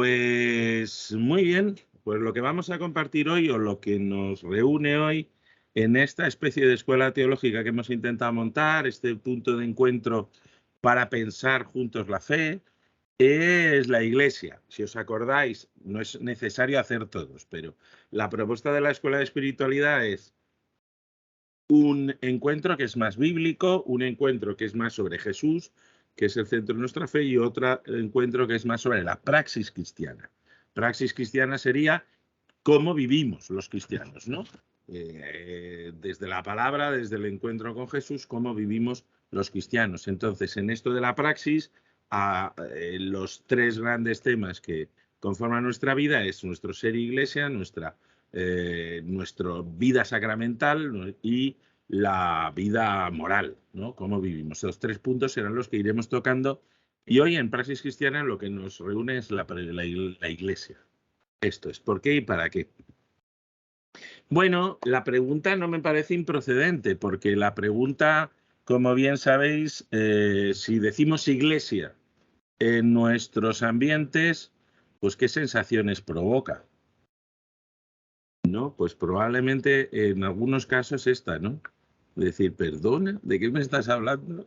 Pues muy bien, pues lo que vamos a compartir hoy o lo que nos reúne hoy en esta especie de escuela teológica que hemos intentado montar, este punto de encuentro para pensar juntos la fe, es la Iglesia. Si os acordáis, no es necesario hacer todos, pero la propuesta de la escuela de espiritualidad es un encuentro que es más bíblico, un encuentro que es más sobre Jesús, que es el centro de nuestra fe, y otro encuentro que es más sobre la praxis cristiana. Praxis cristiana sería cómo vivimos los cristianos, ¿no? Desde la palabra, desde el encuentro con Jesús, cómo vivimos los cristianos. Entonces, en esto de la praxis, los tres grandes temas que conforman nuestra vida es nuestro ser iglesia, nuestra vida sacramental y la vida moral, ¿no? Cómo vivimos. Esos tres puntos serán los que iremos tocando. Y hoy en Praxis Cristiana lo que nos reúne es la Iglesia. Esto es, ¿por qué y para qué? Bueno, la pregunta no me parece improcedente, porque la pregunta, como bien sabéis, si decimos Iglesia en nuestros ambientes, pues ¿qué sensaciones provoca? ¿No? Pues probablemente en algunos casos esta, ¿no? Decir, perdona, ¿de qué me estás hablando?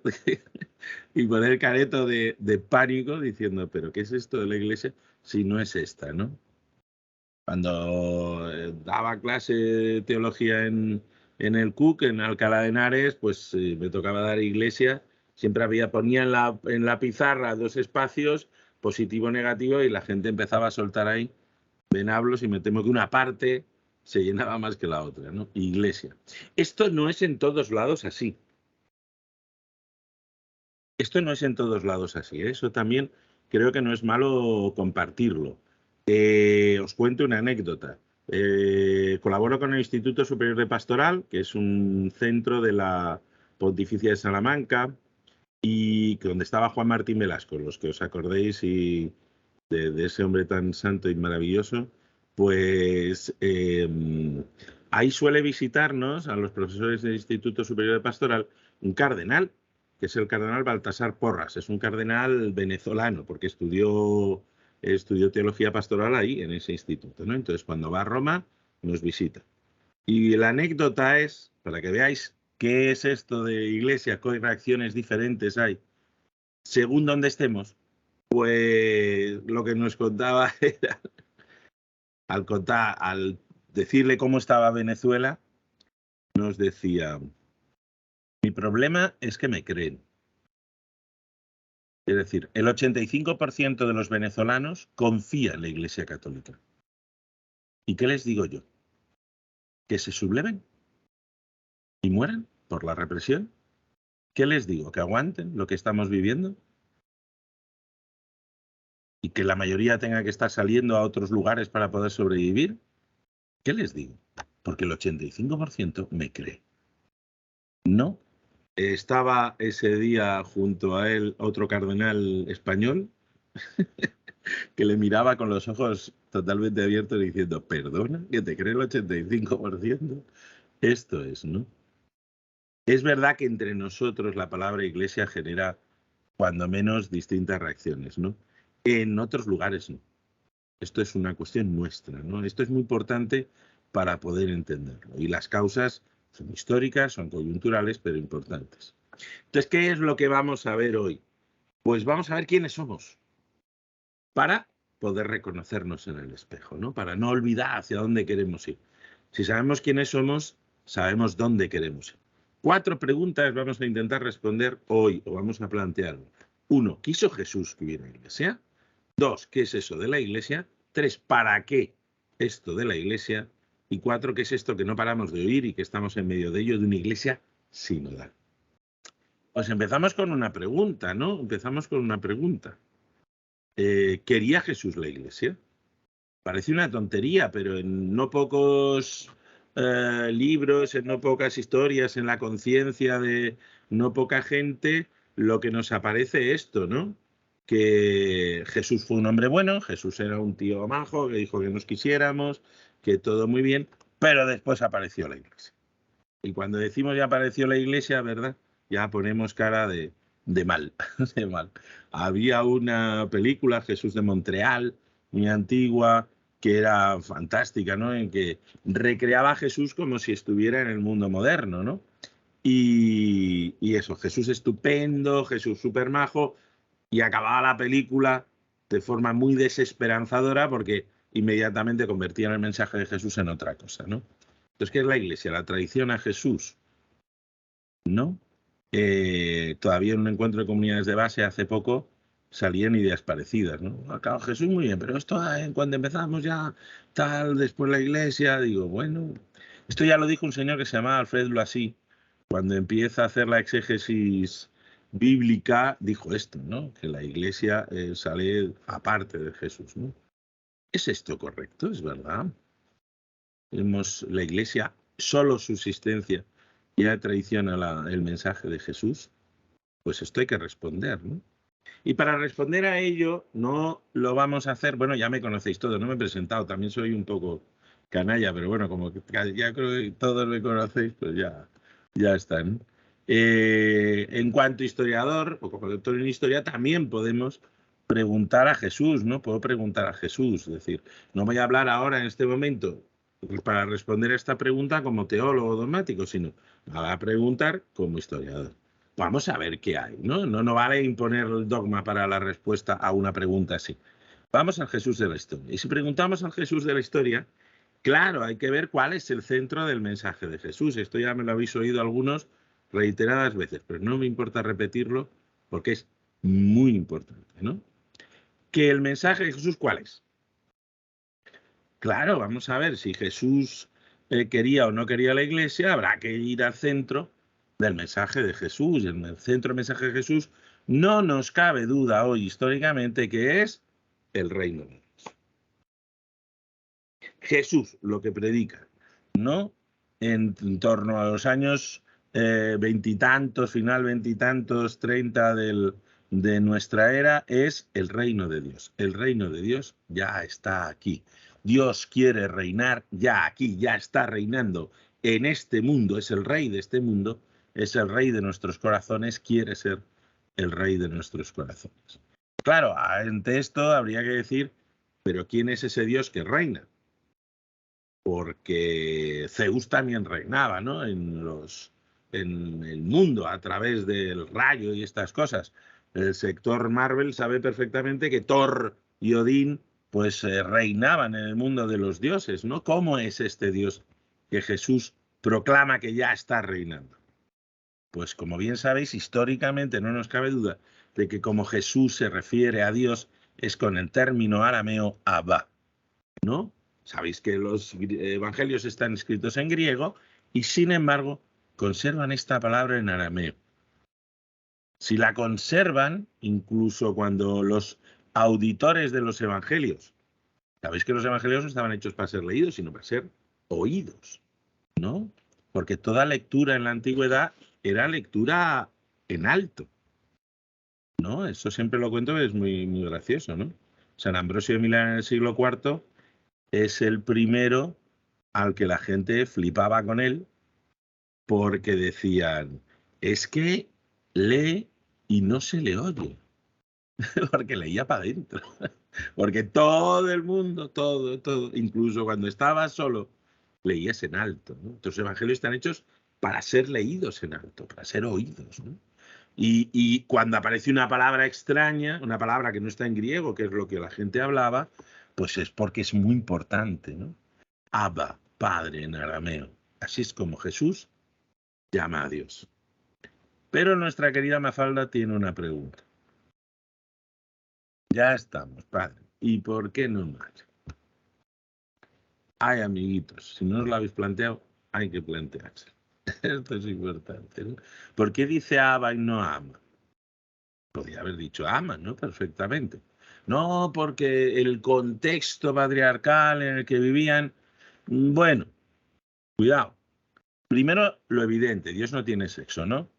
Y poner careto de pánico diciendo, ¿pero qué es esto de la Iglesia si no es esta, ¿no? Cuando daba clase de teología en el CUC, en Alcalá de Henares, pues me tocaba dar Iglesia. Siempre ponía en la pizarra dos espacios, positivo, negativo, y la gente empezaba a soltar ahí venablos y me temo que una parte se llenaba más que la otra, ¿no? Iglesia. Esto no es en todos lados así. Esto no es en todos lados así, ¿eh? Eso también creo que no es malo compartirlo. Os cuento una anécdota. Colaboro con el Instituto Superior de Pastoral, que es un centro de la Pontificia de Salamanca, y donde estaba Juan Martín Velasco, los que os acordéis y de ese hombre tan santo y maravilloso, pues ahí suele visitarnos a los profesores del Instituto Superior de Pastoral un cardenal, que es el cardenal Baltasar Porras. Es un cardenal venezolano, porque estudió teología pastoral ahí, en ese instituto, ¿no? Entonces, cuando va a Roma, nos visita. Y la anécdota es, para que veáis qué es esto de Iglesia, qué reacciones diferentes hay, según donde estemos, pues lo que nos contaba era, al decirle cómo estaba Venezuela, nos decía, mi problema es que me creen. Es decir, el 85% de los venezolanos confía en la Iglesia Católica. ¿Y qué les digo yo? ¿Que se subleven y mueran por la represión? ¿Qué les digo? ¿Que aguanten lo que estamos viviendo? ¿Y que la mayoría tenga que estar saliendo a otros lugares para poder sobrevivir? ¿Qué les digo? Porque el 85% me cree. No. Estaba ese día junto a él otro cardenal español que le miraba con los ojos totalmente abiertos diciendo, perdona, que te cree el 85%. Esto es, ¿no? Es verdad que entre nosotros la palabra iglesia genera, cuando menos, distintas reacciones, ¿no? En otros lugares no. Esto es una cuestión nuestra, ¿no? Esto es muy importante para poder entenderlo. Y las causas son históricas, son coyunturales, pero importantes. Entonces, ¿qué es lo que vamos a ver hoy? Pues vamos a ver quiénes somos para poder reconocernos en el espejo, ¿no? Para no olvidar hacia dónde queremos ir. Si sabemos quiénes somos, sabemos dónde queremos ir. 4 preguntas vamos a intentar responder hoy, o vamos a plantear. 1, ¿quiso Jesús que hubiera iglesia? 2, ¿qué es eso de la iglesia? 3, ¿para qué esto de la iglesia? Y 4, ¿qué es esto que no paramos de oír y que estamos en medio de ello, de una iglesia sinodal? Pues empezamos con una pregunta, ¿no? Empezamos con una pregunta. ¿Quería Jesús la iglesia? Parece una tontería, pero en no pocos libros, en no pocas historias, en la conciencia de no poca gente, lo que nos aparece esto, ¿no? Que Jesús fue un hombre bueno, Jesús era un tío majo, que dijo que nos quisiéramos, que todo muy bien, pero después apareció la iglesia. Y cuando decimos ya apareció la iglesia, ¿verdad? Ya ponemos cara de mal, de mal. Había una película, Jesús de Montreal, muy antigua, que era fantástica, ¿no? En que recreaba a Jesús como si estuviera en el mundo moderno, ¿no? Y eso, Jesús estupendo, Jesús súper majo, y acababa la película de forma muy desesperanzadora porque inmediatamente convertían el mensaje de Jesús en otra cosa, ¿no? Entonces, ¿qué es la Iglesia? La traición a Jesús, ¿no? Todavía en un encuentro de comunidades de base hace poco salían ideas parecidas, ¿no? Acá Jesús muy bien, pero esto cuando empezamos ya tal, después la Iglesia, digo, bueno, esto ya lo dijo un señor que se llamaba Alfred Blasi, cuando empieza a hacer la exégesis bíblica, dijo esto, ¿no? Que la Iglesia sale aparte de Jesús, ¿no? ¿Es esto correcto? ¿Es verdad? La Iglesia, solo subsistencia, ya traiciona el mensaje de Jesús. Pues esto hay que responder, ¿no? Y para responder a ello, no lo vamos a hacer, bueno, ya me conocéis todos, no me he presentado, también soy un poco canalla, pero bueno, como que ya creo que todos me conocéis, pues ya están. En cuanto a historiador, o como doctor en historia, también podemos preguntar a Jesús, ¿no? Puedo preguntar a Jesús, es decir, no voy a hablar ahora en este momento para responder a esta pregunta como teólogo dogmático, sino voy a preguntar como historiador. Vamos a ver qué hay, ¿no? No vale imponer el dogma para la respuesta a una pregunta así. Vamos al Jesús de la historia. Y si preguntamos al Jesús de la historia, claro, hay que ver cuál es el centro del mensaje de Jesús. Esto ya me lo habéis oído algunos reiteradas veces, pero no me importa repetirlo porque es muy importante, ¿no? Que el mensaje de Jesús, ¿cuál es? Claro, vamos a ver si Jesús quería o no quería la Iglesia, habrá que ir al centro del mensaje de Jesús. En el centro del mensaje de Jesús no nos cabe duda hoy históricamente que es el reino de Dios. Jesús lo que predica, ¿no? En torno a los años veintitantos, final veintitantos, 30 de nuestra era, es el reino de Dios. El reino de Dios ya está aquí. Dios quiere reinar ya aquí, ya está reinando en este mundo, es el rey de este mundo, es el rey de nuestros corazones, quiere ser el rey de nuestros corazones. Claro, ante esto habría que decir, pero ¿quién es ese Dios que reina? Porque Zeus también reinaba, ¿no? En el mundo a través del rayo y estas cosas. El sector Marvel sabe perfectamente que Thor y Odín pues reinaban en el mundo de los dioses, ¿no? ¿Cómo es este Dios que Jesús proclama que ya está reinando? Pues como bien sabéis, históricamente no nos cabe duda de que como Jesús se refiere a Dios es con el término arameo Abba, ¿no? Sabéis que los evangelios están escritos en griego y sin embargo conservan esta palabra en arameo. Si la conservan, incluso cuando los auditores de los evangelios, sabéis que los evangelios no estaban hechos para ser leídos, sino para ser oídos, ¿no? Porque toda lectura en la antigüedad era lectura en alto, ¿no? Eso siempre lo cuento, es muy, muy gracioso, ¿no? San Ambrosio de Milán en el siglo IV es el primero al que la gente flipaba con él porque decían, es que lee y no se le oye, porque leía para adentro, porque todo el mundo, todo, incluso cuando estaba solo, leías en alto, ¿no? Los evangelios están hechos para ser leídos en alto, para ser oídos, ¿no? Y cuando aparece una palabra extraña, una palabra que no está en griego, que es lo que la gente hablaba, pues es porque es muy importante, ¿no? Abba, Padre en arameo. Así es como Jesús llama a Dios. Pero nuestra querida Mafalda tiene una pregunta. Ya estamos, Padre. ¿Y por qué no más? Ay, amiguitos, si no os lo habéis planteado, hay que plantearse. Esto es importante, ¿no? ¿Por qué dice Abba y no ama? Podría haber dicho ama, ¿no? Perfectamente. No, porque el contexto patriarcal en el que vivían, bueno, cuidado. Primero, lo evidente, Dios no tiene sexo, ¿no?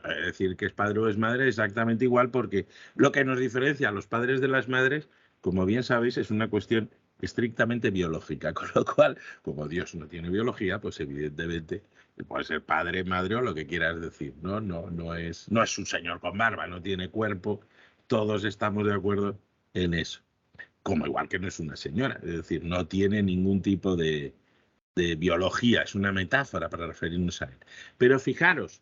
Es decir, que es padre o es madre exactamente igual, porque lo que nos diferencia a los padres de las madres, como bien sabéis, es una cuestión estrictamente biológica, con lo cual, como Dios no tiene biología, pues evidentemente puede ser padre, madre o lo que quieras decir, ¿no? No es un señor con barba, no tiene cuerpo, todos estamos de acuerdo en eso. como igual que no es una señora, es decir, no tiene ningún tipo de biología, es una metáfora para referirnos a él. Pero fijaros,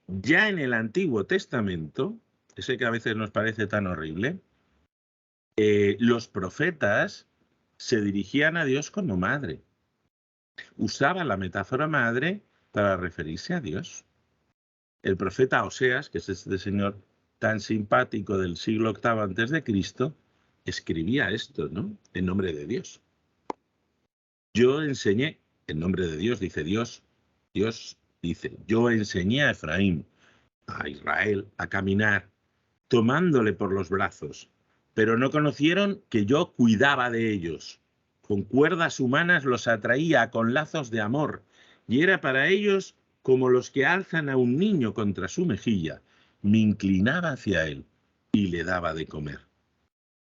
ya en el Antiguo Testamento, ese que a veces nos parece tan horrible, los profetas se dirigían a Dios como madre. Usaban la metáfora madre para referirse a Dios. El profeta Oseas, que es este señor tan simpático del siglo VIII antes de Cristo, escribía esto, ¿no? En nombre de Dios. Yo enseñé, en nombre de Dios, dice Dios, Dios dice, yo enseñé a Efraín, a Israel, a caminar, tomándole por los brazos, pero no conocieron que yo cuidaba de ellos. Con cuerdas humanas los atraía con lazos de amor, y era para ellos como los que alzan a un niño contra su mejilla. Me inclinaba hacia él y le daba de comer.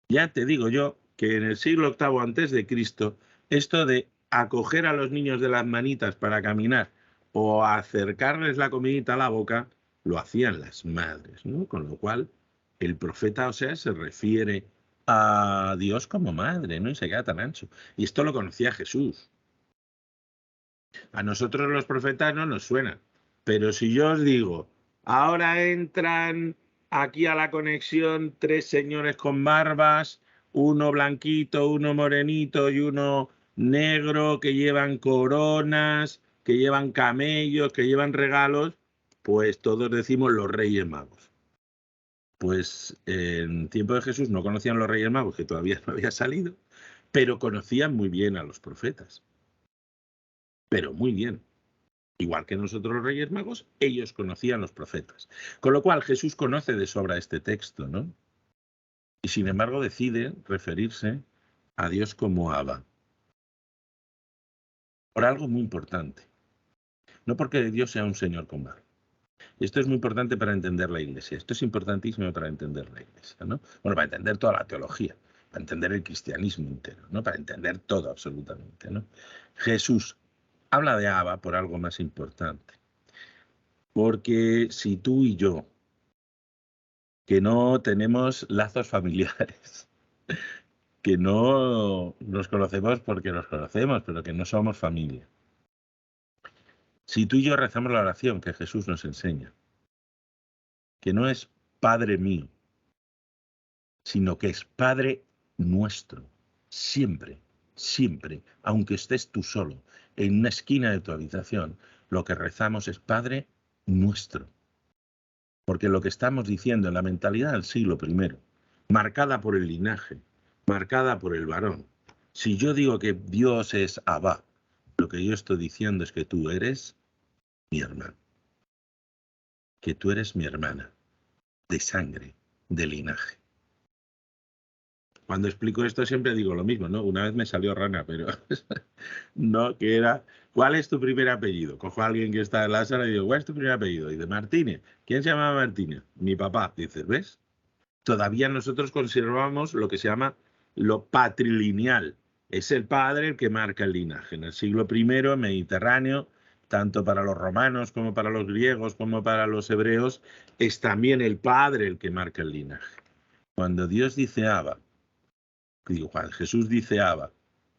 Ya te digo yo que en el siglo VIII antes de Cristo, esto de acoger a los niños de las manitas para caminar o acercarles la comidita a la boca, lo hacían las madres, ¿no? Con lo cual, el profeta Oseas se refiere a Dios como madre, ¿no? Y se queda tan ancho. Y esto lo conocía Jesús. A nosotros los profetas no nos suena. Pero si yo os digo, ahora entran aquí a la conexión 3 señores con barbas, uno blanquito, uno morenito y uno negro, que llevan coronas, que llevan camellos, que llevan regalos, pues todos decimos los Reyes Magos. Pues en tiempo de Jesús no conocían los Reyes Magos, que todavía no había salido, pero conocían muy bien a los profetas. Pero muy bien. Igual que nosotros los Reyes Magos, ellos conocían los profetas. Con lo cual Jesús conoce de sobra este texto, ¿no? Y sin embargo decide referirse a Dios como Abba. Por algo muy importante. No porque Dios sea un señor con barba. Esto es muy importante para entender la Iglesia. Esto es importantísimo para entender la Iglesia, ¿no? Bueno, para entender toda la teología, para entender el cristianismo entero, ¿no? Para entender todo absolutamente, ¿no? Jesús habla de Abba por algo más importante. Porque si tú y yo, que no tenemos lazos familiares, que no nos conocemos porque nos conocemos, pero que no somos familia. Si tú y yo rezamos la oración que Jesús nos enseña, que no es Padre mío, sino que es Padre nuestro, siempre, siempre, aunque estés tú solo en una esquina de tu habitación, lo que rezamos es Padre nuestro. Porque lo que estamos diciendo en la mentalidad del siglo I, marcada por el linaje, marcada por el varón, si yo digo que Dios es Abba, lo que yo estoy diciendo es que tú eres mi hermano, que tú eres mi hermana, de sangre, de linaje. Cuando explico esto siempre digo lo mismo, ¿no? Una vez me salió rana, pero no, que era, ¿cuál es tu primer apellido? Cojo a alguien que está en la sala y digo, ¿cuál es tu primer apellido? Y dice, Martínez. ¿Quién se llamaba Martínez? Mi papá. Dices, ¿ves? Todavía nosotros conservamos lo que se llama lo patrilineal. Es el padre el que marca el linaje. En el siglo I, Mediterráneo, tanto para los romanos como para los griegos como para los hebreos, es también el padre el que marca el linaje. Cuando Dios dice Abba, Juan Jesús dice Abba,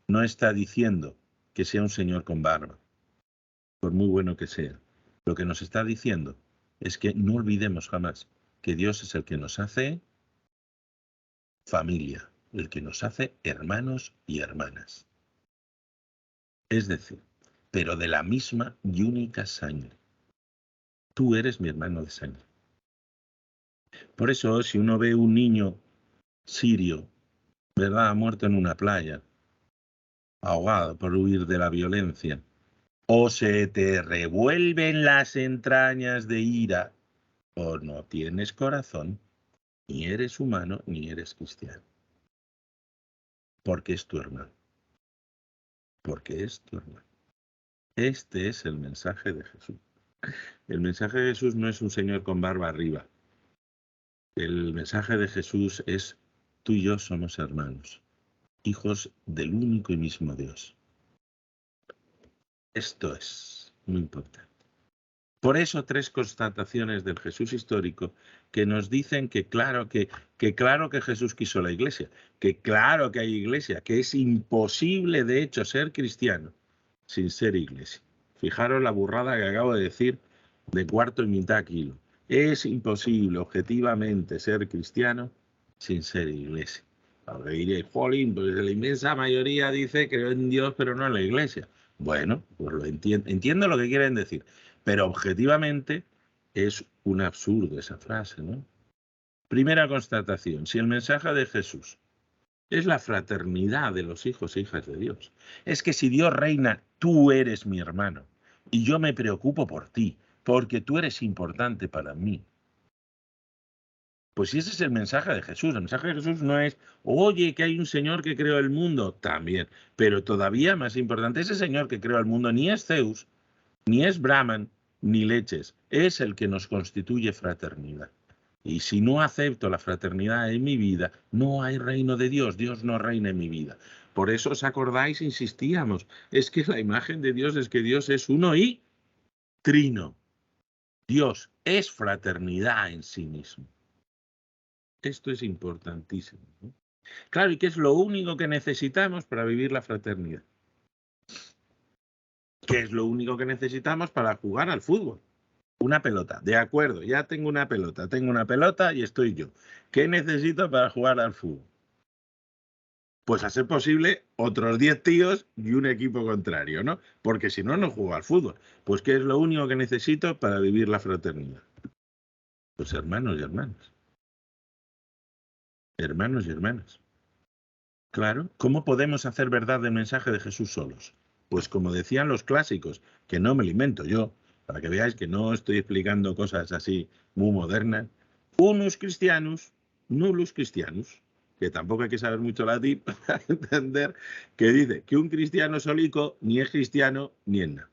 no está diciendo que sea un señor con barba, por muy bueno que sea. Lo que nos está diciendo es que no olvidemos jamás que Dios es el que nos hace familia, el que nos hace hermanos y hermanas. Es decir, pero de la misma y única sangre. Tú eres mi hermano de sangre. Por eso, si uno ve un niño sirio, ¿verdad?, muerto en una playa, ahogado por huir de la violencia, o se te revuelven las entrañas de ira, o no tienes corazón, ni eres humano, ni eres cristiano. Porque es tu hermano. Porque es tu hermano. Este es el mensaje de Jesús. El mensaje de Jesús no es un señor con barba arriba. El mensaje de Jesús es, tú y yo somos hermanos, hijos del único y mismo Dios. Esto es muy importante. Por eso 3 constataciones del Jesús histórico que nos dicen que claro que Jesús quiso la iglesia, que claro que hay iglesia, que es imposible de hecho ser cristiano sin ser iglesia. Fijaros la burrada que acabo de decir de cuarto y mitad kilo. Es imposible objetivamente ser cristiano sin ser iglesia. Ahora diréis, jolín, pues la inmensa mayoría dice creo en Dios pero no en la iglesia. Bueno, pues lo entiendo lo que quieren decir. Pero objetivamente es un absurdo esa frase, ¿no? Primera constatación, si el mensaje de Jesús es la fraternidad de los hijos e hijas de Dios, es que si Dios reina, tú eres mi hermano y yo me preocupo por ti, porque tú eres importante para mí. Pues si ese es el mensaje de Jesús, el mensaje de Jesús no es, oye, que hay un Señor que creó el mundo, también, pero todavía más importante, ese Señor que creó el mundo ni es Zeus, ni es Brahman, ni leches, es el que nos constituye fraternidad. Y si no acepto la fraternidad en mi vida, no hay reino de Dios, Dios no reina en mi vida. Por eso os acordáis, insistíamos, es que la imagen de Dios es que Dios es uno y trino. Dios es fraternidad en sí mismo. Esto es importantísimo, ¿no? Claro, ¿y qué es lo único que necesitamos para vivir la fraternidad? ¿Qué es lo único que necesitamos para jugar al fútbol? Una pelota, de acuerdo, ya tengo una pelota y estoy yo. ¿Qué necesito para jugar al fútbol? Pues a ser posible otros 10 tíos y un equipo contrario, ¿no? Porque si no, no juego al fútbol. Pues ¿qué es lo único que necesito para vivir la fraternidad? Pues hermanos y hermanas. Hermanos y hermanas. Claro, ¿cómo podemos hacer verdad del mensaje de Jesús solos? Pues como decían los clásicos, que no me lo invento yo, para que veáis que no estoy explicando cosas así muy modernas. Unus Christianus, nullus Christianus, que tampoco hay que saber mucho latín para entender que dice que un cristiano solico ni es cristiano ni es nada.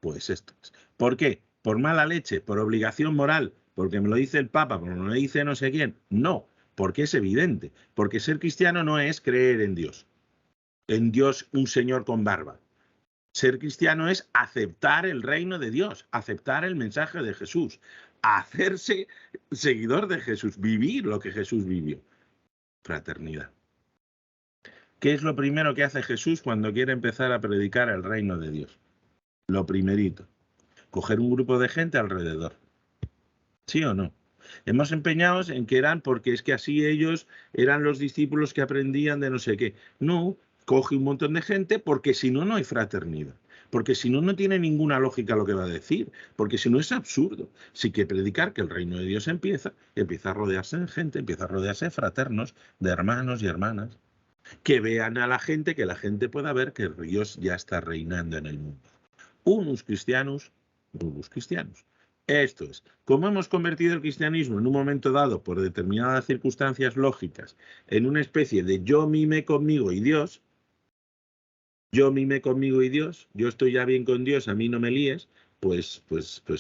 Pues esto es. ¿Por qué? ¿Por mala leche? ¿Por obligación moral? ¿Porque me lo dice el Papa? ¿Porque me lo dice no sé quién? No, porque es evidente. Porque ser cristiano no es creer en Dios un Señor con barba. Ser cristiano es aceptar el reino de Dios, aceptar el mensaje de Jesús, hacerse seguidor de Jesús, vivir lo que Jesús vivió. Fraternidad. ¿Qué es lo primero que hace Jesús cuando quiere empezar a predicar el reino de Dios? Lo primerito, coger un grupo de gente alrededor. ¿Sí o no? Hemos empeñados en que eran porque es que así ellos eran los discípulos que aprendían de no sé qué. No, coge un montón de gente porque si no, no hay fraternidad. Porque si no, no tiene ninguna lógica lo que va a decir. Porque si no, es absurdo. Sí que predicar que el reino de Dios empieza a rodearse de gente, empieza a rodearse de fraternos, de hermanos y hermanas. Que vean a la gente, que la gente pueda ver que Dios ya está reinando en el mundo. Unus Christianus, nullus Christianus. Esto es, como hemos convertido el cristianismo en un momento dado, por determinadas circunstancias lógicas, en una especie de yo mime conmigo y Dios, yo estoy ya bien con Dios, a mí no me líes, pues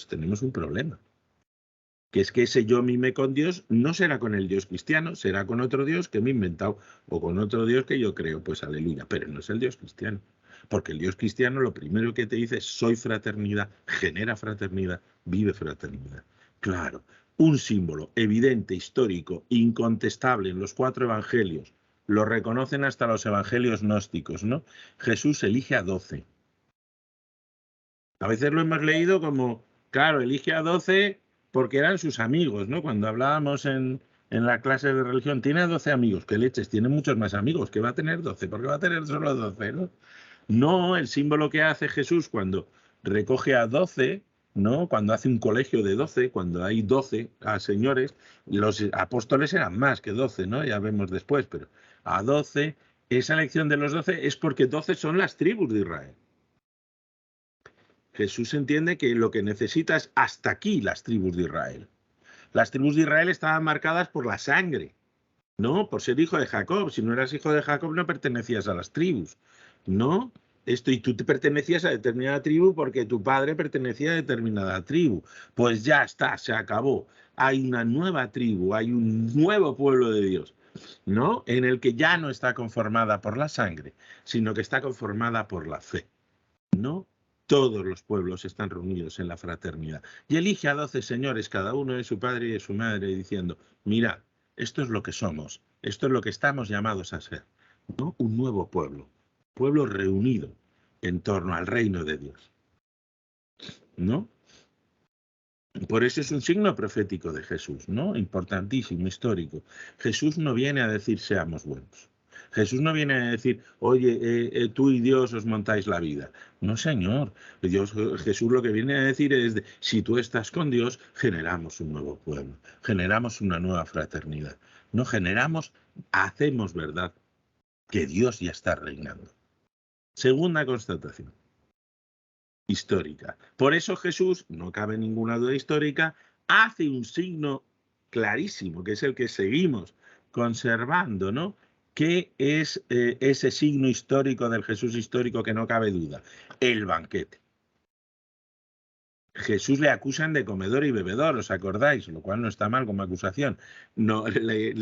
tenemos un problema. Que es que ese yo mime con Dios no será con el Dios cristiano, será con otro Dios que me he inventado o con otro Dios que yo creo, pues aleluya, pero no es el Dios cristiano. Porque el Dios cristiano lo primero que te dice es soy fraternidad, genera fraternidad, vive fraternidad. Claro, un símbolo evidente, histórico, incontestable en los 4 evangelios, lo reconocen hasta los evangelios gnósticos, ¿no? Jesús elige a 12. A veces lo hemos leído como, claro, elige a 12 porque eran sus amigos, ¿no? Cuando hablábamos en la clase de religión, tiene a 12 amigos, ¿qué leches? Tiene muchos más amigos, que va a tener 12, porque va a tener solo 12, ¿no? No, el símbolo que hace Jesús cuando recoge a 12, ¿no? Cuando hace un colegio de 12, cuando hay 12 señores, los apóstoles eran más que 12, ¿no? Ya vemos después, pero a 12, esa elección de los 12 es porque 12 son las tribus de Israel. Jesús entiende que lo que necesita es hasta aquí las tribus de Israel. Las tribus de Israel estaban marcadas por la sangre, no por ser hijo de Jacob. Si no eras hijo de Jacob no pertenecías a las tribus, no. Y tú te pertenecías a determinada tribu porque tu padre pertenecía a determinada tribu. Pues ya está, se acabó. Hay una nueva tribu, hay un nuevo pueblo de Dios, ¿no? En el que ya no está conformada por la sangre, sino que está conformada por la fe, ¿no? Todos los pueblos están reunidos en la fraternidad. Y elige a 12 señores, cada uno de su padre y de su madre, diciendo, mira, esto es lo que somos, esto es lo que estamos llamados a ser, ¿no? Un nuevo pueblo reunido en torno al reino de Dios, ¿no? Por eso es un signo profético de Jesús, ¿no? Importantísimo, histórico. Jesús no viene a decir seamos buenos. Jesús no viene a decir, oye, tú y Dios os montáis la vida. No, Señor. Jesús lo que viene a decir es, si tú estás con Dios, generamos un nuevo pueblo, generamos una nueva fraternidad. No generamos, hacemos verdad, que Dios ya está reinando. Segunda constatación histórica. Por eso Jesús, no cabe ninguna duda histórica, hace un signo clarísimo, que es el que seguimos conservando, ¿no? ¿Qué es ese signo histórico del Jesús histórico que no cabe duda? El banquete. Jesús le acusan de comedor y bebedor, ¿os acordáis? Lo cual no está mal como acusación. No,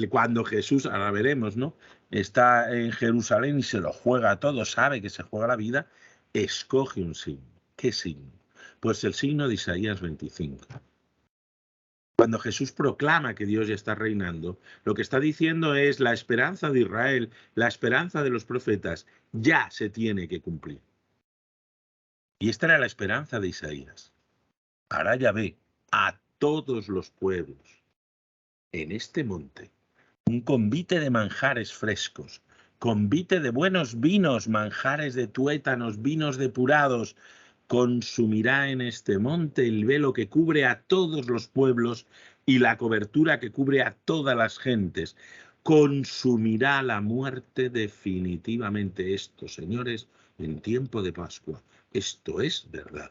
cuando Jesús, ahora veremos, ¿no? Está en Jerusalén y se lo juega todo, sabe que se juega la vida, escoge un signo. ¿Qué signo? Pues el signo de Isaías 25. Cuando Jesús proclama que Dios ya está reinando, lo que está diciendo es la esperanza de Israel, la esperanza de los profetas, ya se tiene que cumplir. Y esta era la esperanza de Isaías. Ahora ya ve a todos los pueblos en este monte un convite de manjares frescos, convite de buenos vinos, manjares de tuétanos, vinos depurados. Consumirá en este monte el velo que cubre a todos los pueblos y la cobertura que cubre a todas las gentes. Consumirá la muerte definitivamente. Esto, señores, en tiempo de Pascua, esto es verdad.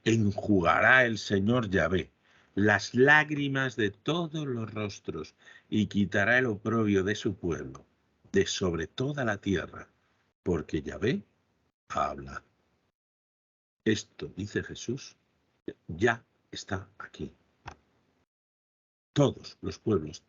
Enjugará el Señor Yahvé las lágrimas de todos los rostros y quitará el oprobio de su pueblo, de sobre toda la tierra, porque Yahvé habla. Esto, dice Jesús, ya está aquí. Todos los pueblos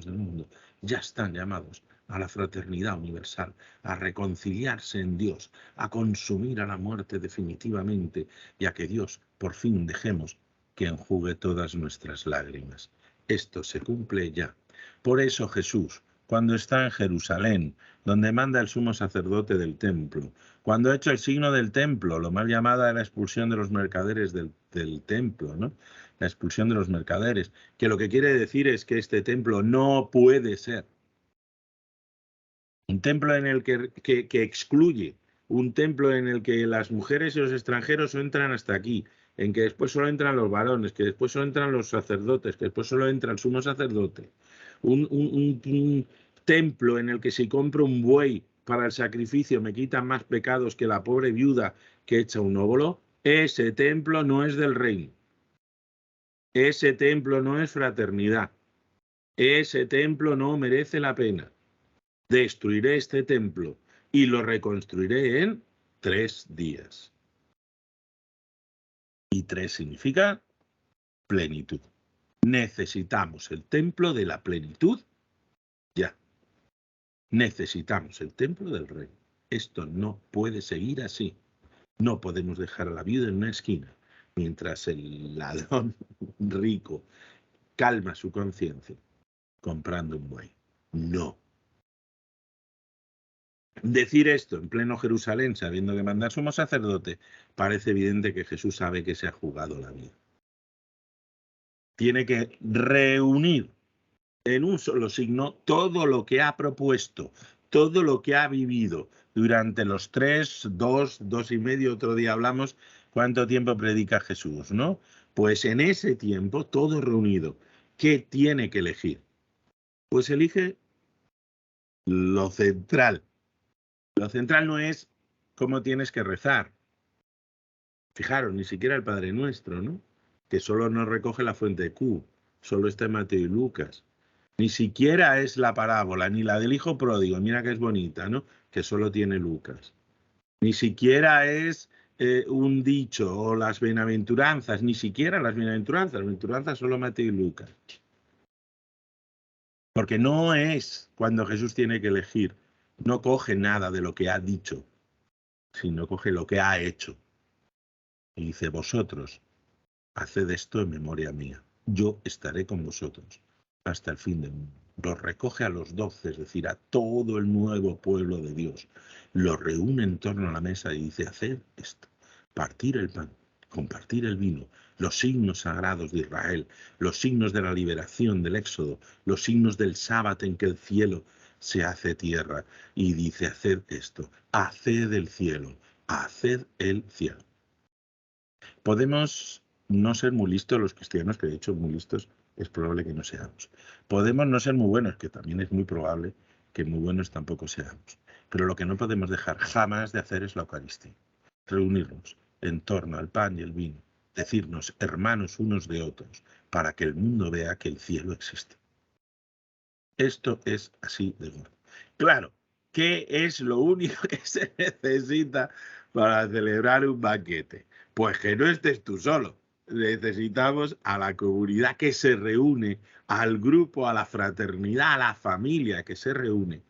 del mundo ya están llamados a la fraternidad universal, a reconciliarse en Dios, a consumir a la muerte definitivamente y a que Dios por fin dejemos que enjugue todas nuestras lágrimas. Esto se cumple ya. Por eso Jesús, cuando está en Jerusalén, donde manda el sumo sacerdote del templo, cuando ha hecho el signo del templo, lo mal llamada la expulsión de los mercaderes del templo, ¿no? La expulsión de los mercaderes, que lo que quiere decir es que este templo no puede ser un templo en el que excluye, un templo en el que las mujeres y los extranjeros entran hasta aquí, en que después solo entran los varones, que después solo entran los sacerdotes, que después solo entra el sumo sacerdote. Un templo en el que si compro un buey para el sacrificio me quitan más pecados que la pobre viuda que echa un óvulo. Ese templo no es del reino. Ese templo no es fraternidad. Ese templo no merece la pena. Destruiré este templo y lo reconstruiré en 3 días. Y 3 significa plenitud. Necesitamos el templo de la plenitud ya. Necesitamos el templo del rey. Esto no puede seguir así. No podemos dejar a la viuda en una esquina mientras el ladrón rico calma su conciencia comprando un buey. No. Decir esto en pleno Jerusalén, sabiendo que manda sumo sacerdote, parece evidente que Jesús sabe que se ha jugado la vida. Tiene que reunir en un solo signo todo lo que ha propuesto, todo lo que ha vivido durante los 3, 2 y medio, otro día hablamos cuánto tiempo predica Jesús, ¿no? Pues en ese tiempo, todo reunido, ¿qué tiene que elegir? Pues elige lo central. Lo central no es cómo tienes que rezar. Fijaros, ni siquiera el Padre Nuestro, ¿no? Que solo nos recoge la fuente Q, solo está en Mateo y Lucas. Ni siquiera es la parábola, ni la del hijo pródigo, mira que es bonita, ¿no? Que solo tiene Lucas. Ni siquiera es un dicho o las bienaventuranzas, ni siquiera las bienaventuranzas solo Mateo y Lucas. Porque no es cuando Jesús tiene que elegir, no coge nada de lo que ha dicho, sino coge lo que ha hecho. Y dice, vosotros haced esto en memoria mía. Yo estaré con vosotros hasta el fin del mundo. Los recoge a los 12, es decir, a todo el nuevo pueblo de Dios. Los reúne en torno a la mesa y dice, haced esto. Partir el pan, compartir el vino, los signos sagrados de Israel, los signos de la liberación del Éxodo, los signos del sábado en que el cielo se hace tierra. Y dice, haced esto, haced el cielo, haced el cielo. Podemos no ser muy listos los cristianos, que de hecho muy listos es probable que no seamos. Podemos no ser muy buenos, que también es muy probable que muy buenos tampoco seamos. Pero lo que no podemos dejar jamás de hacer es la Eucaristía. Reunirnos en torno al pan y el vino, decirnos hermanos unos de otros, para que el mundo vea que el cielo existe. Esto es así de gordo. Claro, ¿qué es lo único que se necesita para celebrar un banquete? Pues que no estés tú solo. Necesitamos a la comunidad que se reúne, al grupo, a la fraternidad, a la familia que se reúne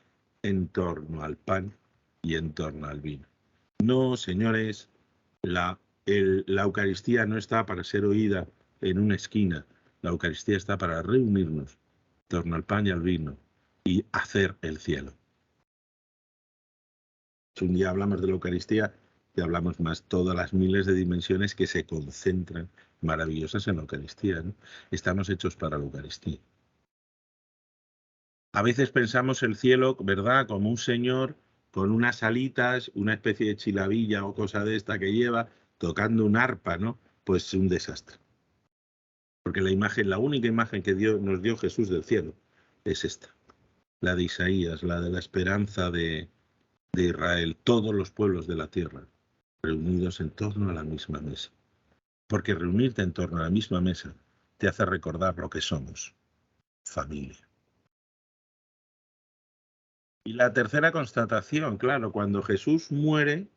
en torno al pan y en torno al vino. No, señores, la Eucaristía no está para ser oída en una esquina. La Eucaristía está para reunirnos en torno al pan y al vino y hacer el cielo. Si un día hablamos de la Eucaristía, y hablamos más todas las miles de dimensiones que se concentran maravillosas en la Eucaristía, ¿no? Estamos hechos para la Eucaristía. A veces pensamos el cielo, ¿verdad?, como un señor con unas alitas, una especie de chilavilla o cosa de esta que lleva, tocando un arpa, ¿no? Pues un desastre. Porque la imagen, la única imagen que nos dio Jesús del cielo es esta, la de Isaías, la de la esperanza de Israel, todos los pueblos de la tierra, reunidos en torno a la misma mesa. Porque reunirte en torno a la misma mesa te hace recordar lo que somos, familia. Y la tercera constatación, claro, cuando Jesús muere,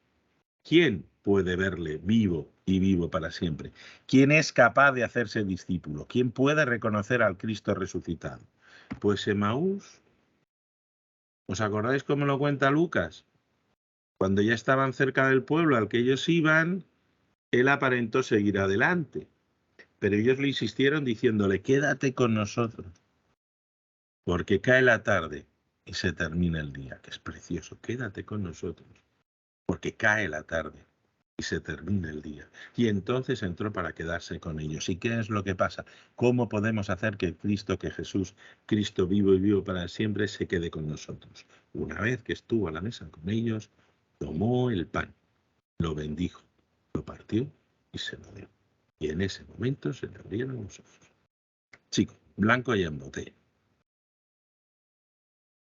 ¿quién puede verle vivo y vivo para siempre? ¿Quién es capaz de hacerse discípulo? ¿Quién puede reconocer al Cristo resucitado? Pues Emaús. ¿Os acordáis cómo lo cuenta Lucas? Cuando ya estaban cerca del pueblo al que ellos iban, él aparentó seguir adelante, pero ellos le insistieron diciéndole, quédate con nosotros, porque cae la tarde y se termina el día, que es precioso, quédate con nosotros, porque cae la tarde y se termina el día. Y entonces entró para quedarse con ellos. ¿Y qué es lo que pasa? ¿Cómo podemos hacer que Cristo, que Jesús, Cristo vivo y vivo para siempre, se quede con nosotros? Una vez que estuvo a la mesa con ellos, tomó el pan, lo bendijo, lo partió y se lo dio. Y en ese momento se le abrieron los ojos. Chico, blanco y en botella.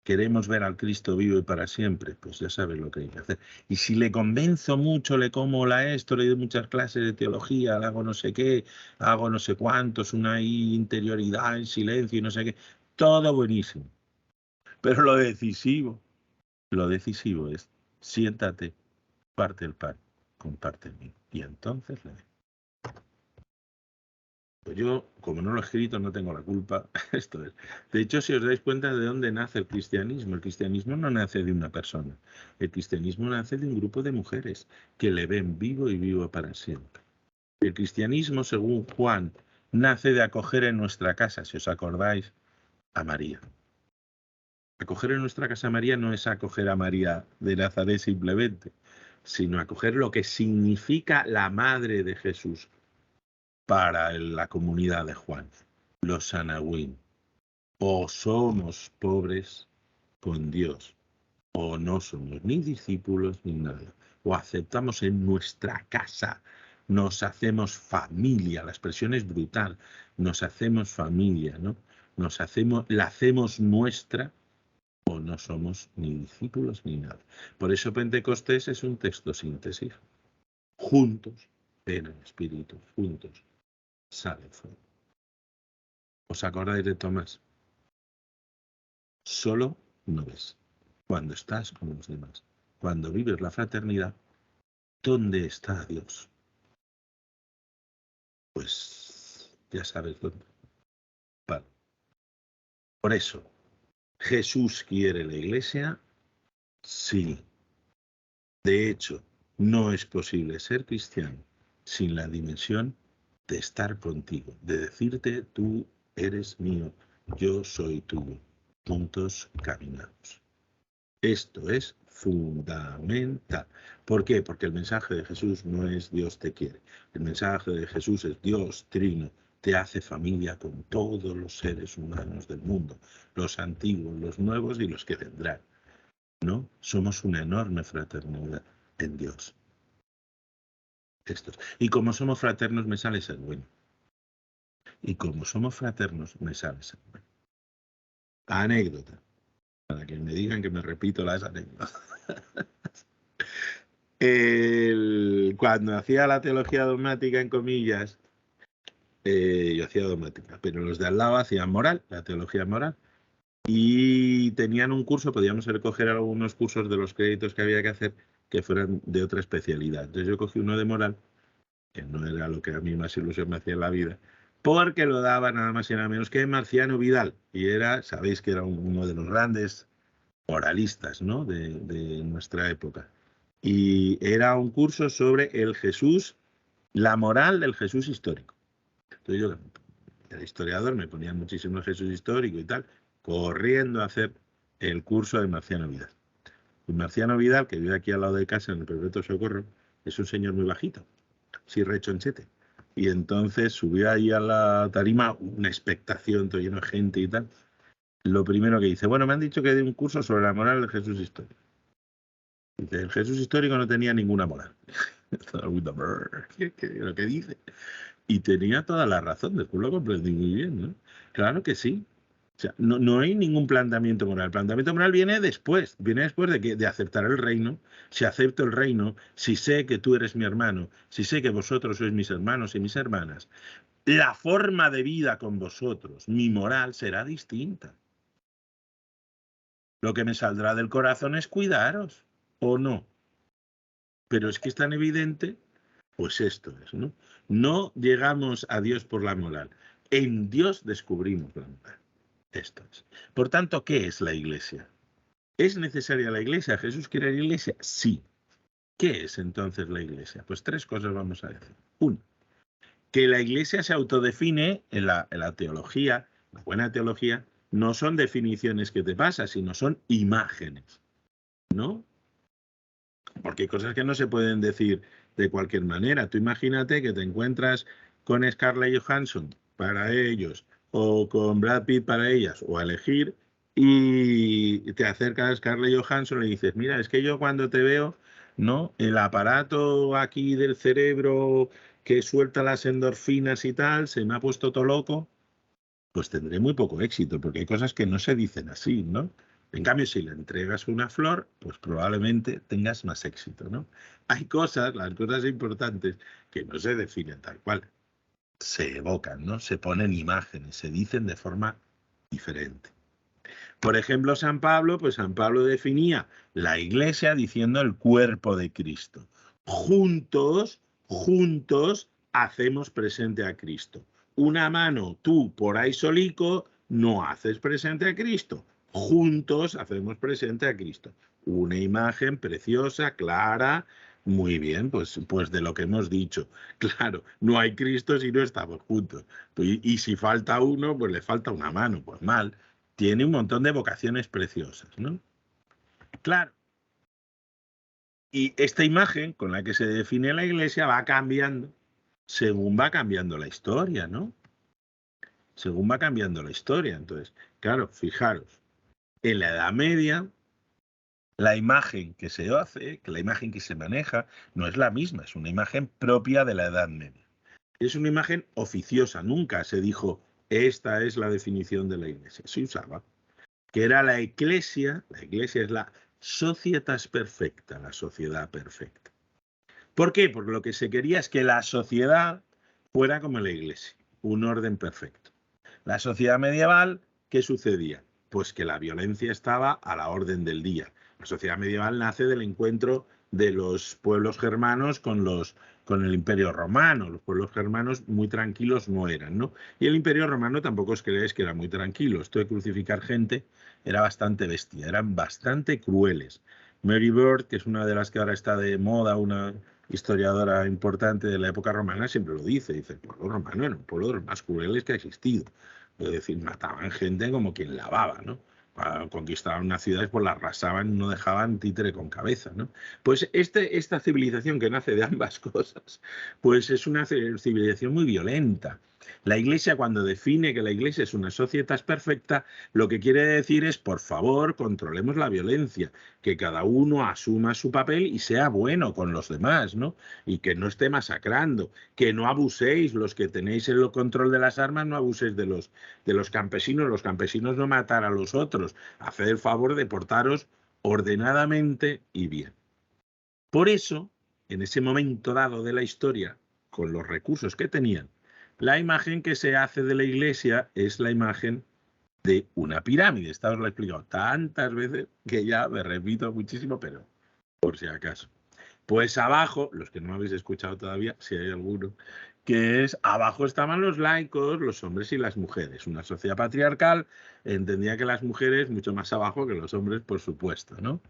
¿Queremos ver al Cristo vivo y para siempre? Pues ya sabes lo que hay que hacer. Y si le convenzo mucho, le como esto, le doy muchas clases de teología, le hago no sé qué, hago no sé cuántos, una interioridad en silencio y no sé qué, todo buenísimo. Pero lo decisivo es, siéntate, parte el pan, comparte el vino. Y entonces le doy. Pues yo, como no lo he escrito, no tengo la culpa. Esto es. De hecho, si os dais cuenta de dónde nace el cristianismo no nace de una persona. El cristianismo nace de un grupo de mujeres que le ven vivo y vivo para siempre. El cristianismo, según Juan, nace de acoger en nuestra casa, si os acordáis, a María. Acoger en nuestra casa a María no es acoger a María de Nazaret simplemente, sino acoger lo que significa la madre de Jesús para la comunidad de Juan, los Sanahuim. O somos pobres con Dios, o no somos ni discípulos ni nada. O aceptamos en nuestra casa, nos hacemos familia, la expresión es brutal, nos hacemos familia, ¿no? La hacemos nuestra, o no somos ni discípulos ni nada. Por eso Pentecostés es un texto síntesis. Juntos, en el Espíritu, juntos, sale fuego. ¿Os acordáis de Tomás? Solo no ves. Cuando estás con los demás, cuando vives la fraternidad, ¿dónde está Dios? Pues ya sabes dónde. Vale. Por eso, ¿Jesús quiere la iglesia? Sí. De hecho, no es posible ser cristiano sin la dimensión de estar contigo, de decirte tú eres mío, yo soy tuyo, juntos caminamos. Esto es fundamental. ¿Por qué? Porque el mensaje de Jesús no es Dios te quiere. El mensaje de Jesús es Dios trino, te hace familia con todos los seres humanos del mundo, los antiguos, los nuevos y los que vendrán. ¿No? Somos una enorme fraternidad en Dios. Y como somos fraternos me sale ser bueno. Y como somos fraternos me sale ser bueno. Anécdota. Para que me digan que me repito las anécdotas. Cuando hacía la teología dogmática, en comillas, yo hacía dogmática, pero los de al lado hacían moral, la teología moral. Y tenían un curso, podíamos recoger algunos cursos de los créditos que había que hacer que fueran de otra especialidad. Entonces yo cogí uno de moral, que no era lo que a mí más ilusión me hacía en la vida, porque lo daba nada más y nada menos que Marciano Vidal. Y era, sabéis que era uno de los grandes moralistas, ¿no? de nuestra época. Y era un curso sobre el Jesús, la moral del Jesús histórico. Entonces yo, el historiador, me ponía muchísimo el Jesús histórico y tal, corriendo a hacer el curso de Marciano Vidal. Y Marciano Vidal, que vive aquí al lado de casa en el Perpetuo Socorro, es un señor muy bajito, sí rechonchete. Y entonces subió ahí a la tarima, una expectación, todo lleno de gente y tal. Lo primero que dice, bueno, me han dicho que de un curso sobre la moral del Jesús histórico. Dice, el Jesús histórico no tenía ninguna moral. Lo que dice. Y tenía toda la razón, después lo comprendí muy bien, ¿no? Claro que sí. O sea, no hay ningún planteamiento moral. El planteamiento moral viene después de aceptar el reino. Si acepto el reino, si sé que tú eres mi hermano, si sé que vosotros sois mis hermanos y mis hermanas, la forma de vida con vosotros, mi moral será distinta. Lo que me saldrá del corazón es cuidaros, ¿o no? Pero es que es tan evidente, pues esto es, ¿no? No llegamos a Dios por la moral. En Dios descubrimos la moral. Esto es. Por tanto, ¿qué es la iglesia? ¿Es necesaria la iglesia? ¿Jesús quiere la iglesia? Sí. ¿Qué es entonces la iglesia? Pues tres cosas vamos a decir. Uno, que la iglesia se autodefine en la teología, la buena teología, no son definiciones que te pasas, sino son imágenes, ¿no? Porque hay cosas que no se pueden decir de cualquier manera. Tú imagínate que te encuentras con Scarlett Johansson para ellos o con Brad Pitt para ellas o a elegir y te acercas a Scarlett Johansson y dices, mira, es que yo cuando te veo, ¿no? El aparato aquí del cerebro que suelta las endorfinas y tal, se me ha puesto todo loco, pues tendré muy poco éxito, porque hay cosas que no se dicen así, ¿no? En cambio, si le entregas una flor, pues probablemente tengas más éxito, ¿no? Hay cosas, las cosas importantes, que no se definen tal cual. Se evocan, ¿no? Se ponen imágenes, se dicen de forma diferente. Por ejemplo, San Pablo, pues San Pablo definía la iglesia diciendo el cuerpo de Cristo. Juntos hacemos presente a Cristo. Una mano, tú por ahí solico, no haces presente a Cristo. Juntos hacemos presente a Cristo. Una imagen preciosa, clara, muy bien, pues de lo que hemos dicho. Claro, no hay Cristo si no estamos juntos. Y si falta uno, pues le falta una mano, pues mal. Tiene un montón de vocaciones preciosas, ¿no? Claro. Y esta imagen con la que se define la iglesia va cambiando según va cambiando la historia, ¿no? Según va cambiando la historia. Entonces, claro, fijaros, en la Edad Media, la imagen que se hace, que la imagen que se maneja, no es la misma, es una imagen propia de la Edad Media. Es una imagen oficiosa, nunca se dijo, esta es la definición de la iglesia. Se usaba, que era la iglesia es la societas perfecta, la sociedad perfecta. ¿Por qué? Porque lo que se quería es que la sociedad fuera como la iglesia, un orden perfecto. La sociedad medieval, ¿qué sucedía? Pues que la violencia estaba a la orden del día. La sociedad medieval nace del encuentro de los pueblos germanos con el Imperio Romano. Los pueblos germanos muy tranquilos no eran, ¿no? Y el Imperio Romano tampoco os creéis que era muy tranquilo. Esto de crucificar gente era bastante bestia, eran bastante crueles. Mary Bird, que es una de las que ahora está de moda, una historiadora importante de la época romana, siempre lo dice. Dice, el pueblo romano era un pueblo de los más crueles que ha existido. Es decir, mataban gente como quien lavaba, ¿no? Conquistaban una ciudad y pues la arrasaban, no dejaban títere con cabeza, ¿no? Pues esta civilización que nace de ambas cosas, pues es una civilización muy violenta. La Iglesia, cuando define que la Iglesia es una societas perfecta, lo que quiere decir es, por favor, controlemos la violencia, que cada uno asuma su papel y sea bueno con los demás, ¿no? Y que no esté masacrando, que no abuséis, los que tenéis el control de las armas, no abuséis de los campesinos no matar a los otros, haced el favor de portaros ordenadamente y bien. Por eso, en ese momento dado de la historia, con los recursos que tenían, la imagen que se hace de la Iglesia es la imagen de una pirámide. Esta os lo he explicado tantas veces que ya me repito muchísimo, pero por si acaso. Pues abajo, los que no habéis escuchado todavía, si hay alguno, que es, abajo estaban los laicos, los hombres y las mujeres. Una sociedad patriarcal entendía que las mujeres mucho más abajo que los hombres, por supuesto, ¿no?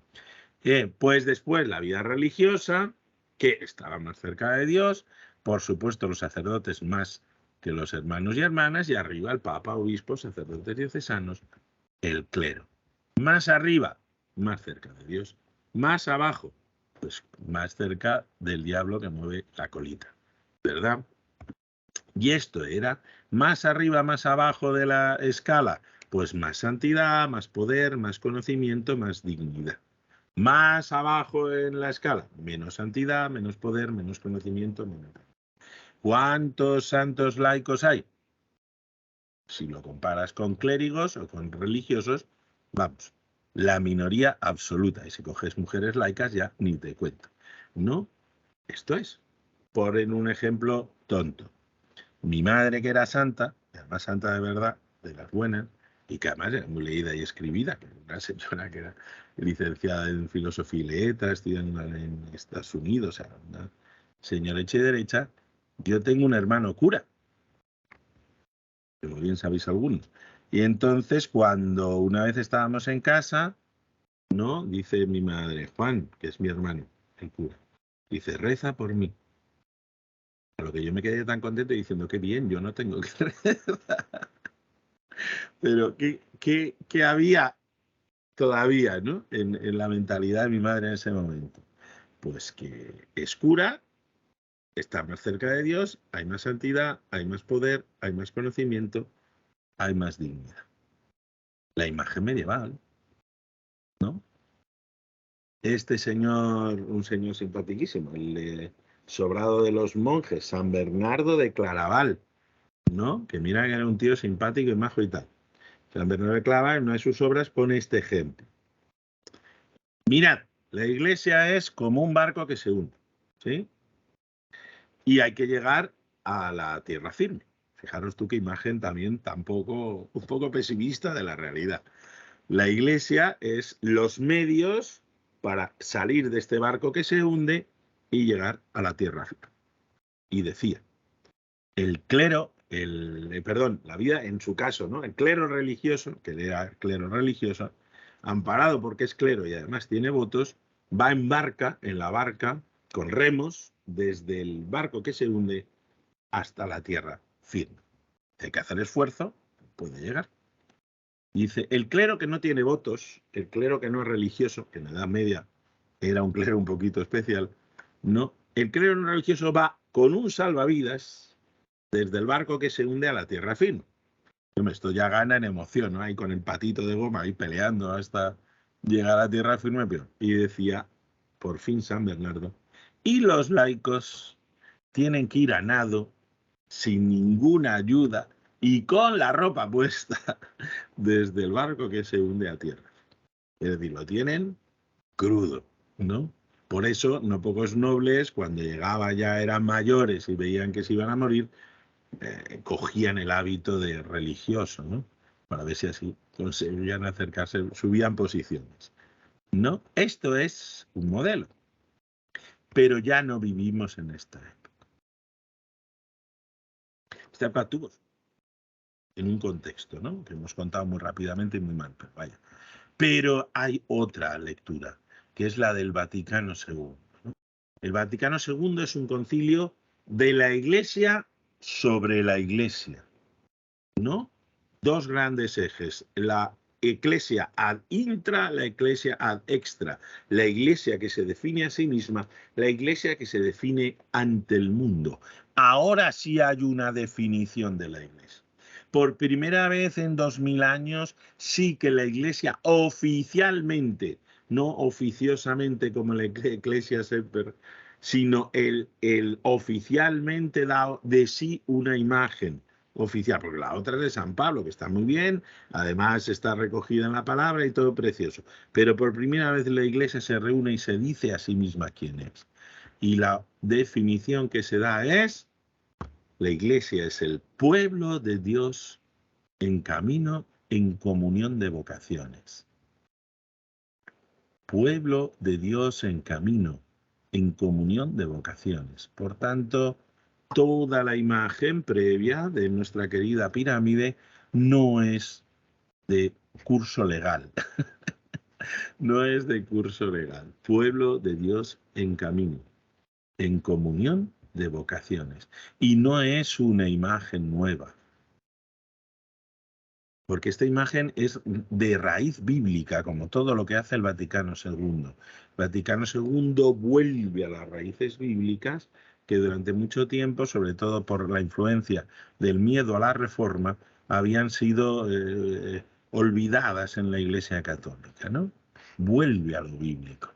Pues después la vida religiosa, que estaba más cerca de Dios, por supuesto los sacerdotes más que los hermanos y hermanas, y arriba el papa, obispos, sacerdotes diocesanos, el clero. Más arriba, más cerca de Dios. Más abajo, pues más cerca del diablo que mueve la colita, ¿verdad? Y esto era más arriba, más abajo de la escala, pues más santidad, más poder, más conocimiento, más dignidad. Más abajo en la escala, menos santidad, menos poder, menos conocimiento, menos. ¿Cuántos santos laicos hay? Si lo comparas con clérigos o con religiosos, vamos, la minoría absoluta. Y si coges mujeres laicas, ya ni te cuento. ¿No? Esto es. Por en un ejemplo tonto. Mi madre, que era santa, y además santa de verdad, de las buenas, y que además era muy leída y escribida, que era una señora que era licenciada en filosofía y letras, estudiando en Estados Unidos, o sea, una señora hecha y derecha. Yo tengo un hermano cura, como bien sabéis algunos. Y entonces, cuando una vez estábamos en casa, ¿no? Dice mi madre, Juan, que es mi hermano, el cura, dice, reza por mí. A lo que yo me quedé tan contento diciendo, qué bien, yo no tengo que rezar. Pero ¿qué había todavía, ¿no? En la mentalidad de mi madre en ese momento? Pues que es cura, está más cerca de Dios, hay más santidad, hay más poder, hay más conocimiento, hay más dignidad. La imagen medieval, ¿no? Este señor, un señor simpaticísimo, el sobrado de los monjes, San Bernardo de Claraval, ¿no? Que mira que era un tío simpático y majo y tal. San Bernardo de Claraval, en una de sus obras, pone este ejemplo. Mirad, la iglesia es como un barco que se hunde, ¿sí? Y hay que llegar a la tierra firme. Fijaros tú qué imagen también un poco pesimista de la realidad. La iglesia es los medios para salir de este barco que se hunde y llegar a la tierra firme. Y decía, el clero, la vida en su caso, ¿no? El clero religioso, que era clero religioso, amparado porque es clero y además tiene votos, va en la barca, con remos, desde el barco que se hunde hasta la tierra firme. Hay que hacer esfuerzo, puede llegar. Dice, el clero que no tiene votos, el clero que no es religioso, que en la Edad Media era un clero un poquito especial, no, el clero no religioso va con un salvavidas desde el barco que se hunde a la tierra firme. Esto ya gana en emoción, ¿no? Ahí con el patito de goma, ahí peleando hasta llegar a la tierra firme. Y decía, por fin San Bernardo, y los laicos tienen que ir a nado, sin ninguna ayuda y con la ropa puesta desde el barco que se hunde a tierra. Es decir, lo tienen crudo, ¿no? Por eso, no pocos nobles, cuando llegaba ya eran mayores y veían que se iban a morir, cogían el hábito de religioso, ¿no? Para ver si así conseguían acercarse, subían posiciones. ¿No? Esto es un modelo. Pero ya no vivimos en esta época. Esta época tuvo en un contexto, ¿no? Que hemos contado muy rápidamente y muy mal, pero vaya. Pero hay otra lectura, que es la del Vaticano II, ¿no? El Vaticano II es un concilio de la Iglesia sobre la Iglesia, ¿no? Dos grandes ejes, la Iglesia ad intra, la Iglesia ad extra, la Iglesia que se define a sí misma, la Iglesia que se define ante el mundo. Ahora sí hay una definición de la Iglesia. Por primera vez en 2000 años sí que la Iglesia oficialmente, no oficiosamente como la Iglesia Semper, sino el oficialmente da de sí una imagen oficial, porque la otra es de San Pablo, que está muy bien, además está recogida en la palabra y todo precioso. Pero por primera vez la Iglesia se reúne y se dice a sí misma quién es. Y la definición que se da es, la Iglesia es el pueblo de Dios en camino, en comunión de vocaciones. Pueblo de Dios en camino, en comunión de vocaciones. Por tanto, toda la imagen previa de nuestra querida pirámide no es de curso legal. No es de curso legal. Pueblo de Dios en camino, en comunión de vocaciones. Y no es una imagen nueva, porque esta imagen es de raíz bíblica, como todo lo que hace el Vaticano II. El Vaticano II vuelve a las raíces bíblicas que durante mucho tiempo, sobre todo por la influencia del miedo a la reforma, habían sido olvidadas en la Iglesia Católica, ¿no? Vuelve a lo bíblico.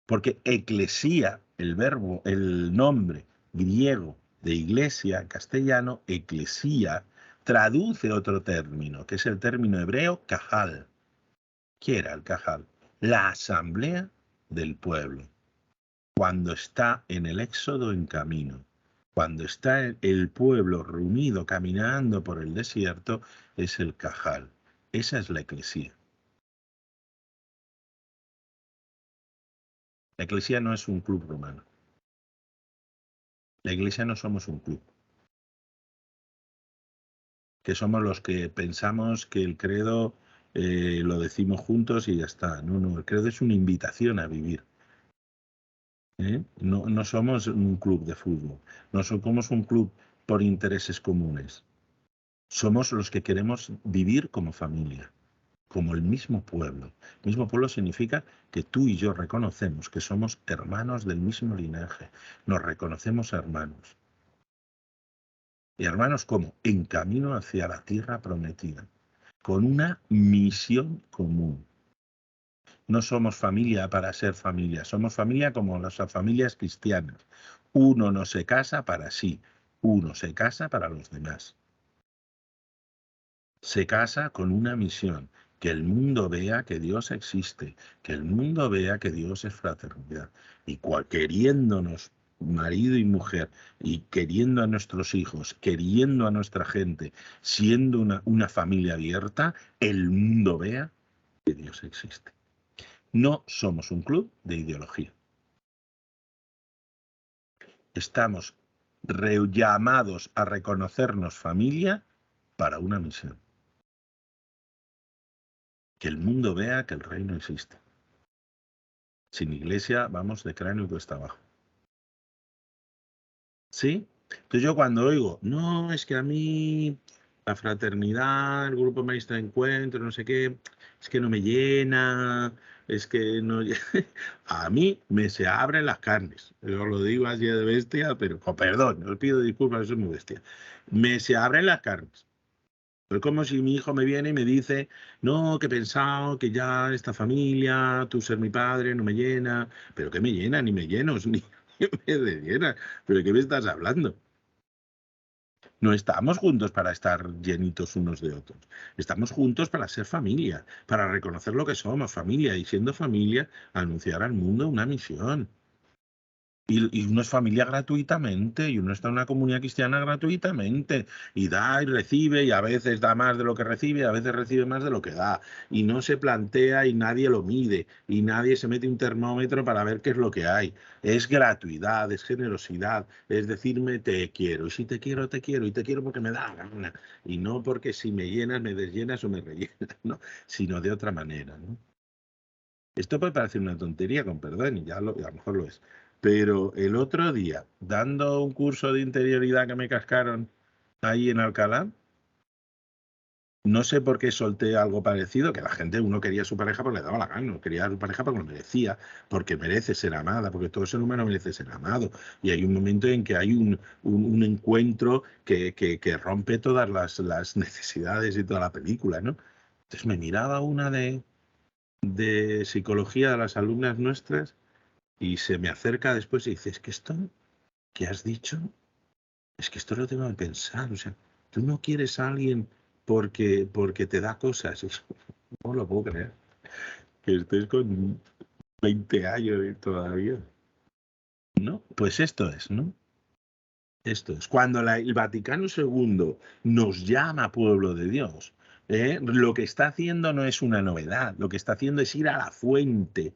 Porque eclesía, el verbo, el nombre griego de iglesia, castellano, eclesía, traduce otro término, que es el término hebreo cajal. ¿Qué era el cajal? La asamblea del pueblo. Cuando está en el éxodo en camino, cuando está el pueblo reunido caminando por el desierto, es el cajal. Esa es la eclesía. La iglesia no es un club romano. La iglesia no somos un club. Que somos los que pensamos que el credo lo decimos juntos y ya está. No, no, el credo es una invitación a vivir. No, no somos un club de fútbol, no somos un club por intereses comunes. Somos los que queremos vivir como familia, como el mismo pueblo. El mismo pueblo significa que tú y yo reconocemos que somos hermanos del mismo linaje. Nos reconocemos hermanos. ¿Y hermanos cómo? En camino hacia la tierra prometida, con una misión común. No somos familia para ser familia, somos familia como las familias cristianas. Uno no se casa para sí, uno se casa para los demás. Se casa con una misión, que el mundo vea que Dios existe, que el mundo vea que Dios es fraternidad. Y queriéndonos marido y mujer, y queriendo a nuestros hijos, queriendo a nuestra gente, siendo una familia abierta, el mundo vea que Dios existe. No somos un club de ideología. Estamos llamados a reconocernos familia para una misión. Que el mundo vea que el reino existe. Sin iglesia vamos de cráneo cuesta abajo. ¿Sí? Entonces yo cuando oigo, no, es que a mí la fraternidad, el grupo maestro de encuentro, no sé qué, es que no me llena, es que no... A mí me se abren las carnes. Yo lo digo así de bestia, pero, perdón, os pido disculpas, soy muy bestia. Me se abren las carnes. Es como si mi hijo me viene y me dice, no, que he pensado que ya esta familia, tú ser mi padre, no me llena. ¿Pero qué me llena? Ni me lleno, ni me llena. ¿Pero de qué me estás hablando? No estamos juntos para estar llenitos unos de otros. Estamos juntos para ser familia, para reconocer lo que somos, familia, y siendo familia, anunciar al mundo una misión. Y uno es familia gratuitamente, y uno está en una comunidad cristiana gratuitamente, y da y recibe, y a veces da más de lo que recibe, y a veces recibe más de lo que da, y no se plantea y nadie lo mide, y nadie se mete un termómetro para ver qué es lo que hay. Es gratuidad, es generosidad, es decirme te quiero, y si te quiero, y te quiero porque me da gana, y no porque si me llenas, me desllenas o me rellenas, ¿no? Sino de otra manera, ¿no? Esto puede parecer una tontería, con perdón, y a lo mejor lo es. Pero el otro día, dando un curso de interioridad que me cascaron ahí en Alcalá, no sé por qué solté algo parecido, que la gente, uno quería a su pareja porque le daba la gana, quería a su pareja porque lo merecía, porque merece ser amada, porque todo ser humano merece ser amado. Y hay un momento en que hay un encuentro que rompe todas las necesidades y toda la película, ¿no? Entonces me miraba una de psicología de las alumnas nuestras y se me acerca después y dice, es que esto que has dicho, es que esto lo tengo que pensar, o sea, tú no quieres a alguien porque te da cosas. No lo puedo creer. Que estés con 20 años y todavía. ¿No? Pues esto es, ¿no? Esto es. Cuando el Vaticano II nos llama pueblo de Dios, lo que está haciendo no es una novedad, lo que está haciendo es ir a la fuente,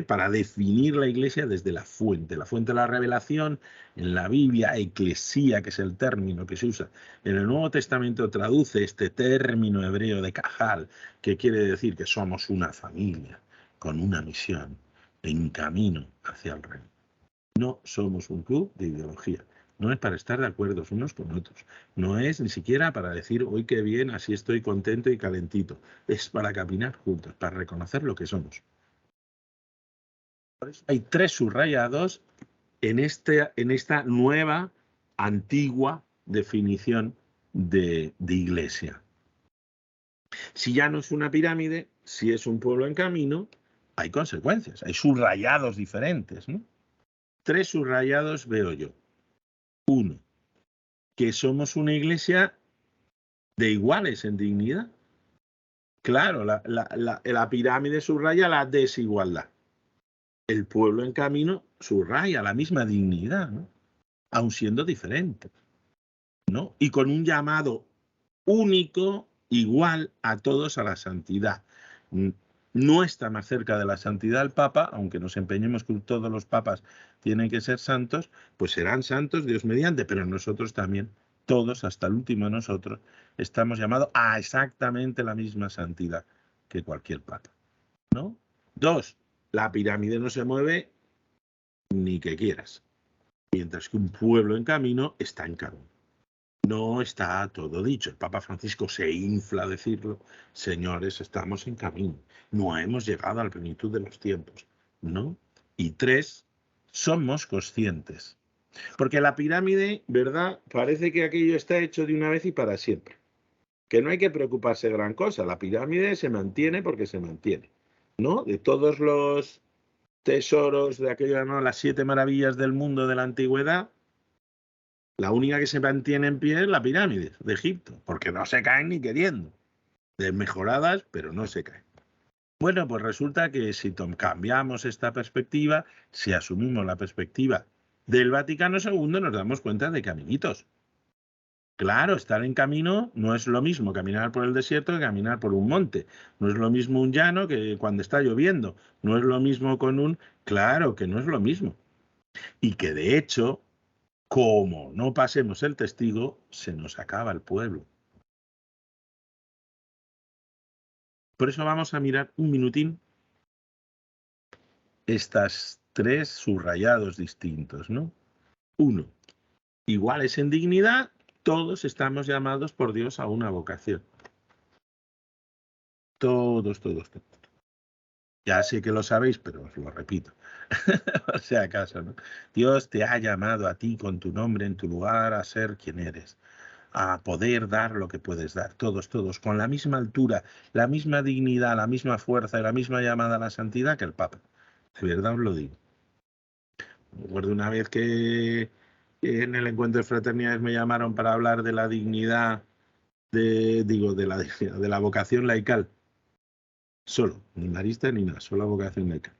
para definir la Iglesia desde la fuente de la revelación. En la Biblia, eclesía, que es el término que se usa en el Nuevo Testamento, traduce este término hebreo de cajal, que quiere decir que somos una familia con una misión en camino hacia el reino. No somos un club de ideología. No es para estar de acuerdo unos con otros. No es ni siquiera para decir, hoy qué bien, así estoy contento y calentito. Es para caminar juntos, para reconocer lo que somos. Por eso hay 3 subrayados en esta nueva, antigua definición de iglesia. Si ya no es una pirámide, si es un pueblo en camino, hay consecuencias, hay subrayados diferentes, ¿no? 3 subrayados veo yo. 1, que somos una iglesia de iguales en dignidad. Claro, la pirámide subraya la desigualdad. El pueblo en camino subraya la misma dignidad, ¿no? Aun siendo diferente, ¿no? Y con un llamado único, igual a todos a la santidad. No está más cerca de la santidad el Papa, aunque nos empeñemos que todos los papas tienen que ser santos, pues serán santos Dios mediante, pero nosotros también, todos, hasta el último de nosotros, estamos llamados a exactamente la misma santidad que cualquier papa, ¿no? 2, la pirámide no se mueve ni que quieras, mientras que un pueblo en camino está en camino. No está todo dicho. El Papa Francisco se infla a decirlo. Señores, estamos en camino. No hemos llegado a la plenitud de los tiempos, ¿no? Y 3, somos conscientes. Porque la pirámide, ¿verdad? Parece que aquello está hecho de una vez y para siempre. Que no hay que preocuparse gran cosa. La pirámide se mantiene porque se mantiene, ¿no? De todos los tesoros de aquello, ¿no? Las 7 maravillas del mundo de la antigüedad, la única que se mantiene en pie es la pirámide de Egipto, porque no se caen ni queriendo. Desmejoradas, pero no se caen. Bueno, pues resulta que si cambiamos esta perspectiva, si asumimos la perspectiva del Vaticano II, nos damos cuenta de que, amiguitos, claro, estar en camino no es lo mismo caminar por el desierto que caminar por un monte. No es lo mismo un llano que cuando está lloviendo. No es lo mismo con un... Claro que no es lo mismo. Y que de hecho, como no pasemos el testigo, se nos acaba el pueblo. Por eso vamos a mirar un minutín estas 3 subrayados distintos, ¿no? 1, iguales en dignidad, todos estamos llamados por Dios a una vocación. Todos, todos, todos. Ya sé que lo sabéis, pero os lo repito. Por si acaso, ¿no? Dios te ha llamado a ti con tu nombre en tu lugar a ser quien eres, a poder dar lo que puedes dar, todos, todos, con la misma altura, la misma dignidad, la misma fuerza y la misma llamada a la santidad que el Papa. De verdad os lo digo. Recuerdo una vez que en el encuentro de fraternidades me llamaron para hablar de la dignidad, de la vocación laical. Solo, ni marista ni nada, solo la vocación laical.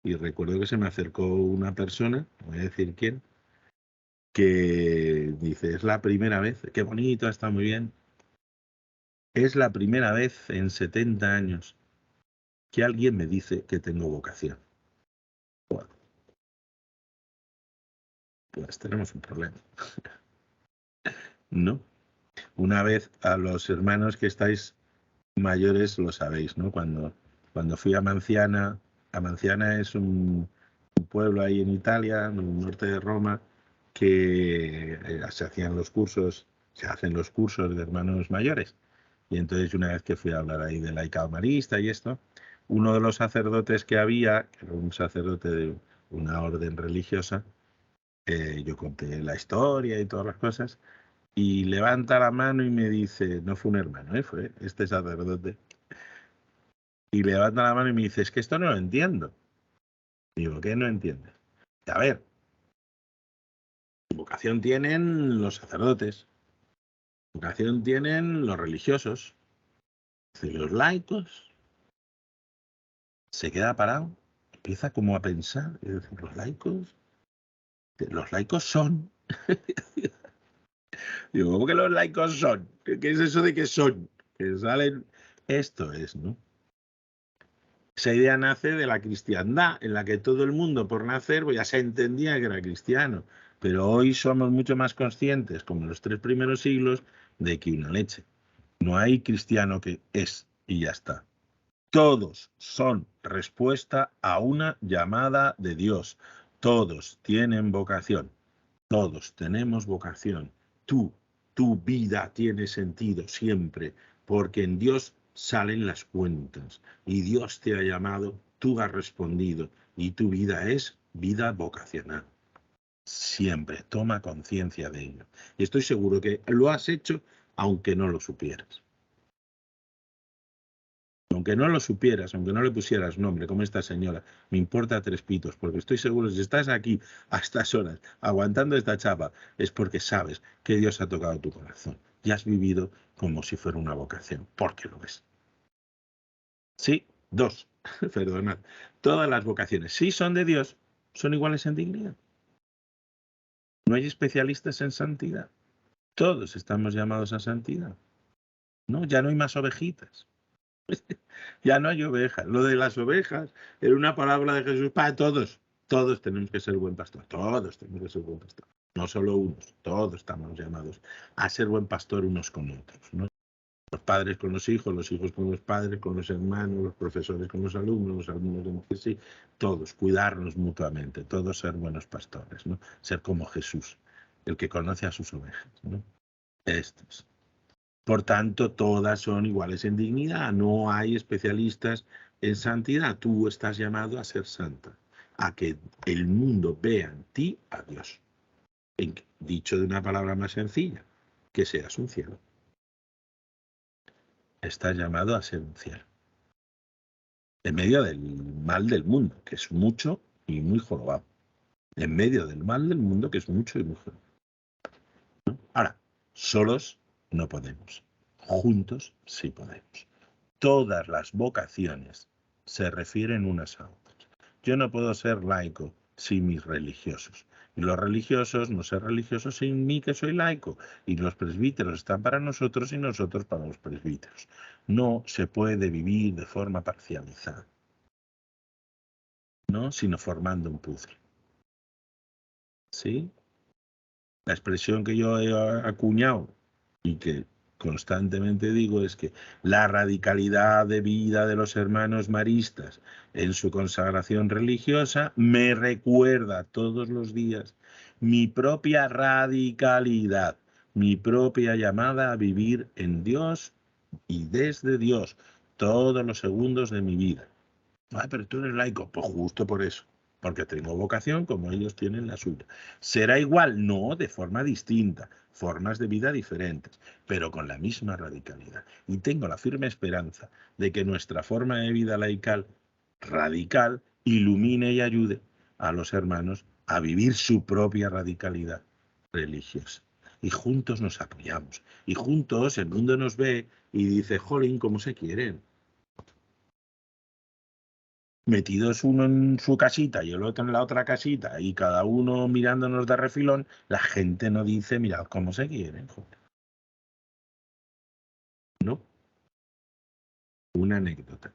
Y recuerdo que se me acercó una persona, no voy a decir quién, que dice, es la primera vez, qué bonito, está muy bien, es la primera vez en 70 años que alguien me dice que tengo vocación. Bueno, pues tenemos un problema. No. Una vez a los hermanos que estáis mayores lo sabéis, ¿no? Cuando fui a Manciana Amanciana es un pueblo ahí en Italia, en el norte de Roma, que se hacían los cursos, se hacen los cursos de hermanos mayores. Y entonces una vez que fui a hablar ahí de laicado marista y esto, uno de los sacerdotes que había, que era un sacerdote de una orden religiosa, yo conté la historia y todas las cosas, y levanta la mano y me dice, no fue un hermano, fue este sacerdote, y levanta la mano y me dice, es que esto no lo entiendo. Digo, ¿qué no entiendes? A ver, vocación tienen los sacerdotes, vocación tienen los religiosos, y los laicos. Se queda parado, empieza como a pensar, y dice, los laicos son. Digo, ¿cómo que los laicos son? ¿Qué es eso de que son? Que salen. Esto es, ¿no? Esa idea nace de la cristiandad, en la que todo el mundo por nacer pues ya se entendía que era cristiano. Pero hoy somos mucho más conscientes, como en los 3 primeros siglos, de que una leche. No hay cristiano que es y ya está. Todos son respuesta a una llamada de Dios. Todos tienen vocación. Todos tenemos vocación. Tu vida tiene sentido siempre, porque en Dios salen las cuentas y Dios te ha llamado, tú has respondido y tu vida es vida vocacional. Siempre toma conciencia de ello. Y estoy seguro que lo has hecho aunque no lo supieras. Aunque no lo supieras, aunque no le pusieras nombre, como esta señora, me importa 3 pitos, porque estoy seguro, si estás aquí a estas horas, aguantando esta chapa, es porque sabes que Dios ha tocado tu corazón y has vivido como si fuera una vocación, porque lo es. Sí, 2, perdonad, todas las vocaciones, si son de Dios, son iguales en dignidad. No hay especialistas en santidad. Todos estamos llamados a santidad. ¿No? Ya no hay más ovejitas. Ya no hay ovejas. Lo de las ovejas era una palabra de Jesús para todos. Todos tenemos que ser buen pastor. Todos tenemos que ser buen pastor. No solo unos. Todos estamos llamados a ser buen pastor unos con otros, ¿no? Los padres con los hijos con los padres, con los hermanos, los profesores con los alumnos entre sí. Todos, cuidarnos mutuamente. Todos ser buenos pastores, ¿no? Ser como Jesús, el que conoce a sus ovejas, ¿no? Estos. Por tanto, todas son iguales en dignidad. No hay especialistas en santidad. Tú estás llamado a ser santa, a que el mundo vea en ti a Dios. Dicho de una palabra más sencilla, que seas un cielo. Estás llamado a ser un cielo. En medio del mal del mundo, que es mucho y muy jorobado. En medio del mal del mundo, que es mucho y muy jorobado. ¿No? Ahora, solos no podemos. Juntos sí podemos. Todas las vocaciones se refieren unas a otras. Yo no puedo ser laico sin mis religiosos. Y los religiosos no ser religiosos sin mí, que soy laico. Y los presbíteros están para nosotros y nosotros para los presbíteros. No se puede vivir de forma parcializada, ¿no? Sino formando un puzzle. ¿Sí? La expresión que yo he acuñado y que constantemente digo es que la radicalidad de vida de los hermanos maristas en su consagración religiosa me recuerda todos los días mi propia radicalidad, mi propia llamada a vivir en Dios y desde Dios todos los segundos de mi vida. Ay, pero tú eres laico. Pues justo por eso. Porque tengo vocación como ellos tienen la suya. ¿Será igual? No, de forma distinta. Formas de vida diferentes, pero con la misma radicalidad. Y tengo la firme esperanza de que nuestra forma de vida laical, radical, ilumine y ayude a los hermanos a vivir su propia radicalidad religiosa. Y juntos nos apoyamos. Y juntos el mundo nos ve y dice, jolín, ¿cómo se quieren? Metidos uno en su casita y el otro en la otra casita y cada uno mirándonos de refilón, la gente no dice, mirad cómo se quieren. Joder. No, una anécdota.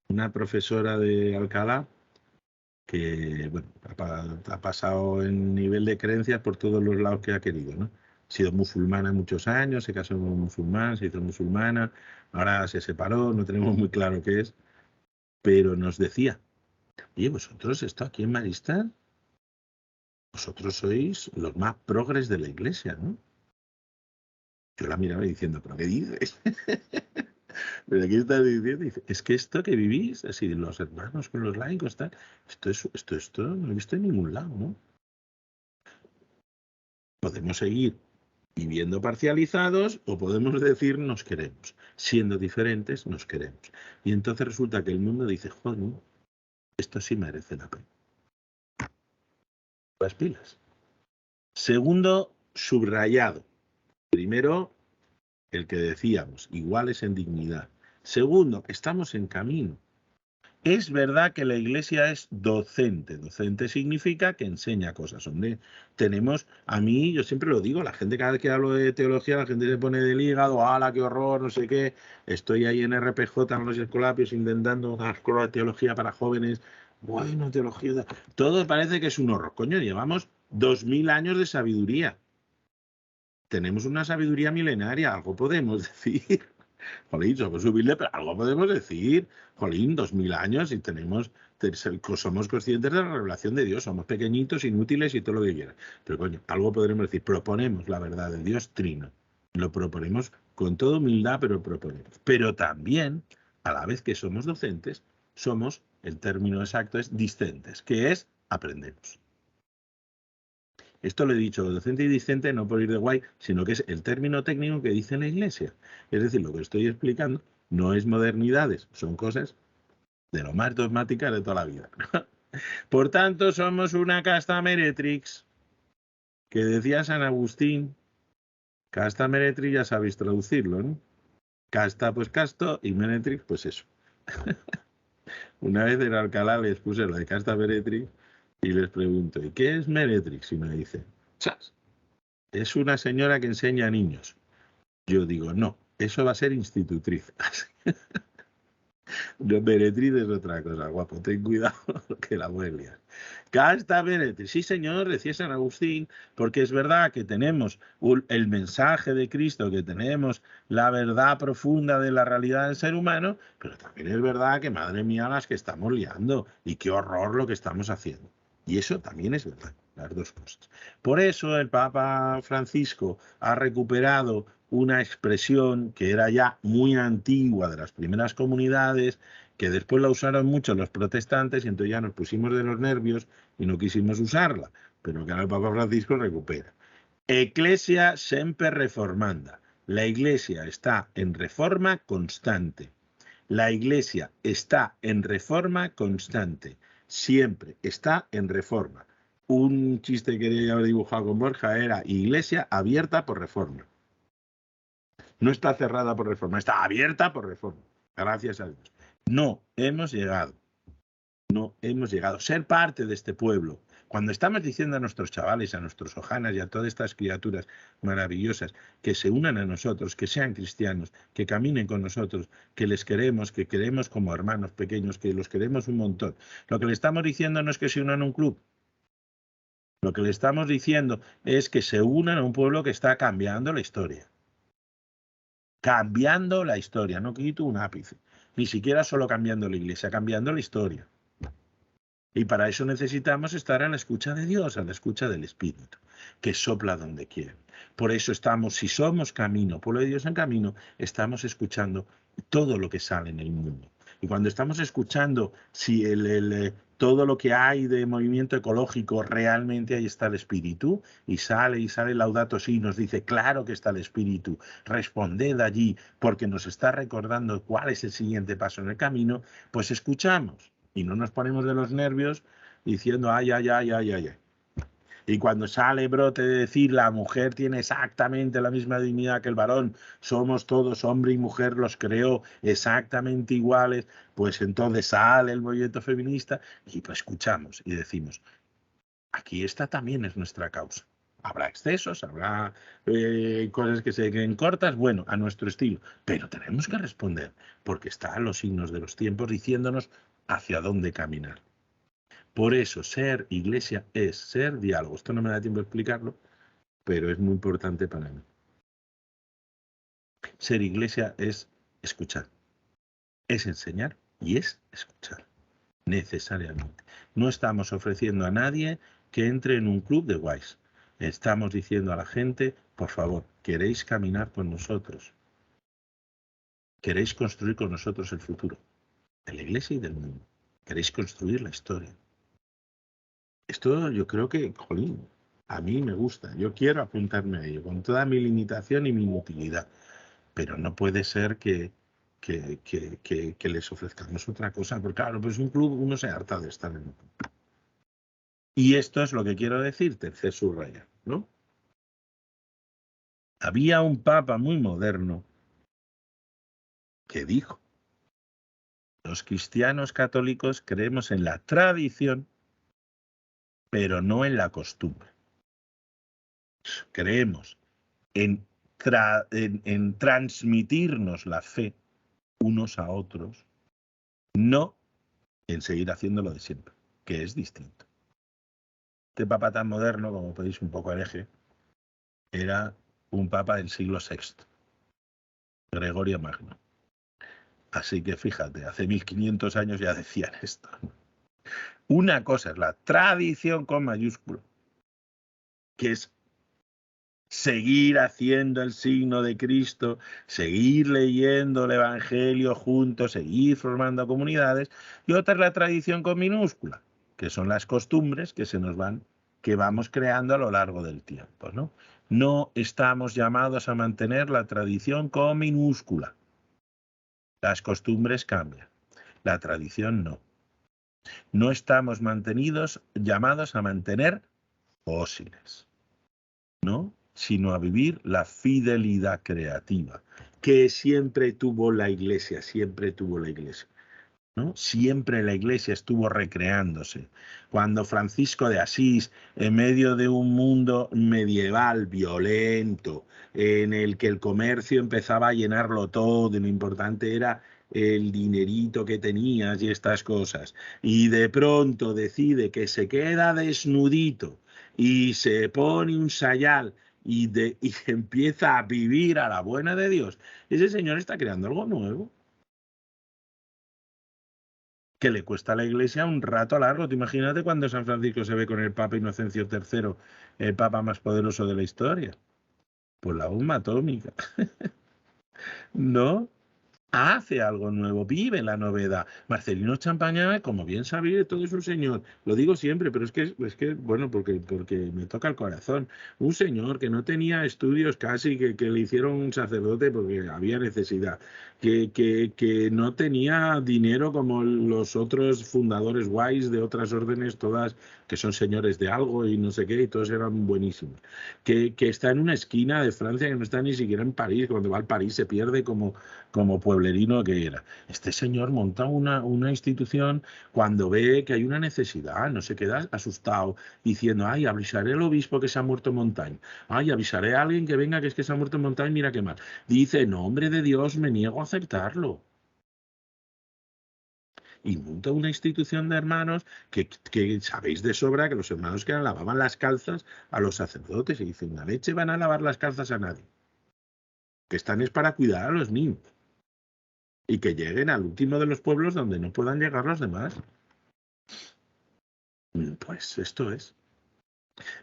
Una profesora de Alcalá que bueno, ha pasado en nivel de creencias por todos los lados que ha querido, ¿no? Ha sido musulmana muchos años, se casó con un musulmán, se hizo musulmana, ahora se separó, no tenemos muy claro qué es, pero nos decía Oye, vosotros, esto aquí en Maristán, vosotros sois los más progres de la iglesia, ¿no? Yo la miraba diciendo, ¿pero qué dices? ¿Pero qué estás diciendo? Dice, es que esto que vivís, así, los hermanos con los laicos, tal, esto no lo he visto en ningún lado, ¿no? Podemos seguir viviendo parcializados o podemos decir nos queremos. Siendo diferentes, nos queremos. Y entonces resulta que el mundo dice, joder, esto sí merece la pena. Las pilas. Segundo, subrayado. Primero, el que decíamos, iguales en dignidad. Segundo, estamos en camino. Es verdad que la iglesia es docente. Docente significa que enseña cosas. Hombre, tenemos, a mí, yo siempre lo digo, la gente cada vez que hablo de teología, la gente se pone del hígado, ¡hala, qué horror, no sé qué! Estoy ahí en RPJ, en los escolapios, intentando una escuela de teología para jóvenes. Bueno, teología. Todo parece que es un horror. Coño, llevamos 2000 años de sabiduría. Tenemos una sabiduría milenaria, algo podemos decir. Jolín, somos humildes, pero algo podemos decir. Jolín, 2000 años y somos conscientes de la revelación de Dios, somos pequeñitos, inútiles y todo lo que quieran. Pero coño, algo podremos decir. Proponemos la verdad de Dios trino. Lo proponemos con toda humildad, pero proponemos. Pero también, a la vez que somos docentes, somos, el término exacto es discentes, que es aprendemos. Esto lo he dicho, docente y discente, no por ir de guay, sino que es el término técnico que dice la Iglesia. Es decir, lo que estoy explicando no es modernidades, son cosas de lo más dogmáticas de toda la vida. Por tanto, somos una casta meretrix, que decía San Agustín. Casta meretrix ya sabéis traducirlo, ¿no? Casta, pues casto, y meretrix, pues eso. Una vez en Alcalá les puse lo de casta meretrix y les pregunto, ¿y qué es meretrix? Y me dice, ¡chas! Es una señora que enseña a niños. Yo digo, no, eso va a ser institutriz. No, meretriz es otra cosa, guapo, ten cuidado que la voy a liar. Casta meretriz, sí señor, decía San Agustín, porque es verdad que tenemos el mensaje de Cristo, que tenemos la verdad profunda de la realidad del ser humano, pero también es verdad que, madre mía, las que estamos liando y qué horror lo que estamos haciendo. Y eso también es verdad, las dos cosas. Por eso el Papa Francisco ha recuperado una expresión que era ya muy antigua de las primeras comunidades, que después la usaron mucho los protestantes y entonces ya nos pusimos de los nervios y no quisimos usarla, pero que ahora el Papa Francisco recupera. Ecclesia semper reformanda. La iglesia está en reforma constante. La iglesia está en reforma constante. Siempre está en reforma. Un chiste que quería haber dibujado con Borja era iglesia abierta por reforma. No está cerrada por reforma, está abierta por reforma. Gracias a Dios. No hemos llegado. No hemos llegado. Ser parte de este pueblo. Cuando estamos diciendo a nuestros chavales, a nuestros ojanas y a todas estas criaturas maravillosas que se unan a nosotros, que sean cristianos, que caminen con nosotros, que les queremos, que queremos como hermanos pequeños, que los queremos un montón. Lo que le estamos diciendo no es que se unan a un club. Lo que le estamos diciendo es que se unan a un pueblo que está cambiando la historia. Cambiando la historia, no quito un ápice. Ni siquiera solo cambiando la iglesia, cambiando la historia. Y para eso necesitamos estar a la escucha de Dios, a la escucha del Espíritu, que sopla donde quiere. Por eso estamos, si somos camino, pueblo de Dios en camino, estamos escuchando todo lo que sale en el mundo. Y cuando estamos escuchando si todo lo que hay de movimiento ecológico, realmente ahí está el Espíritu, y sale Laudato Si, nos dice, claro que está el Espíritu, responded allí, porque nos está recordando cuál es el siguiente paso en el camino, pues escuchamos. Y no nos ponemos de los nervios diciendo, ay, ay, ay, ay, ay, ay. Y cuando sale brote de decir la mujer tiene exactamente la misma dignidad que el varón, somos todos hombre y mujer, los creó exactamente iguales, pues entonces sale el movimiento feminista y pues escuchamos y decimos, aquí esta también es nuestra causa. Habrá excesos, habrá cosas que se queden cortas, bueno, a nuestro estilo, pero tenemos que responder porque están los signos de los tiempos diciéndonos hacia dónde caminar. Por eso, ser iglesia es ser diálogo. Esto no me da tiempo de explicarlo, pero es muy importante para mí. Ser iglesia es escuchar, es enseñar y es escuchar. necesariamente. No estamos ofreciendo a nadie que entre en un club de guays. Estamos diciendo a la gente, por favor, ¿queréis caminar con nosotros? ¿Queréis construir con nosotros el futuro de la Iglesia y del mundo? ¿Queréis construir la historia? Esto yo creo que, jolín, a mí me gusta. Yo quiero apuntarme a ello, con toda mi limitación y mi inutilidad. Pero no puede ser que les ofrezcamos otra cosa. Porque claro, pues un club, uno se harta de estar en un club. Y esto es lo que quiero decir, tercer subrayar, ¿no? Había un papa muy moderno que dijo: los cristianos católicos creemos en la tradición, pero no en la costumbre. Creemos en transmitirnos la fe unos a otros, no en seguir haciéndolo de siempre, que es distinto. Este papa tan moderno, como podéis un poco hereje, era un papa del siglo VI, Gregorio Magno. Así que fíjate, hace 1500 años ya decían esto. Una cosa es la tradición con mayúscula, que es seguir haciendo el signo de Cristo, seguir leyendo el Evangelio juntos, seguir formando comunidades, y otra es la tradición con minúscula, que son las costumbres que que vamos creando a lo largo del tiempo, ¿no? No estamos llamados a mantener la tradición con minúscula. Las costumbres cambian, la tradición no. No estamos llamados a mantener fósiles, ¿no? Sino a vivir la fidelidad creativa que siempre tuvo la Iglesia, ¿no? Siempre la Iglesia estuvo recreándose. Cuando Francisco de Asís, en medio de un mundo medieval violento, en el que el comercio empezaba a llenarlo todo, y lo importante era el dinerito que tenías y estas cosas, y de pronto decide que se queda desnudito y se pone un sayal y empieza a vivir a la buena de Dios, ese señor está creando algo nuevo que le cuesta a la Iglesia un rato largo. Tú imagínate cuando San Francisco se ve con el Papa Inocencio III, el Papa más poderoso de la historia. Pues la bomba atómica, ¿no? Hace algo nuevo, vive la novedad. Marcelino Champañá, como bien sabéis, todo es un señor. Lo digo siempre, pero es que bueno, porque me toca el corazón. Un señor que no tenía estudios casi, que le hicieron un sacerdote porque había necesidad, que no tenía dinero como los otros fundadores guays de otras órdenes, todas que son señores de algo y no sé qué, y todos eran buenísimos. Que está en una esquina de Francia, que no está ni siquiera en París, cuando va al París se pierde como pueblerino que era. Este señor monta una institución cuando ve que hay una necesidad, no se queda asustado diciendo, ay, avisaré al obispo que se ha muerto en Montaigne, ay, avisaré a alguien que venga que es que se ha muerto en Montaigne, mira qué mal. Dice, no, hombre de Dios, me niego a aceptarlo. Y monta una institución de hermanos que sabéis de sobra que los hermanos que lavaban las calzas a los sacerdotes y dicen, la leche van a lavar las calzas a nadie. Que están es para cuidar a los niños. Y que lleguen al último de los pueblos donde no puedan llegar los demás. Pues esto es.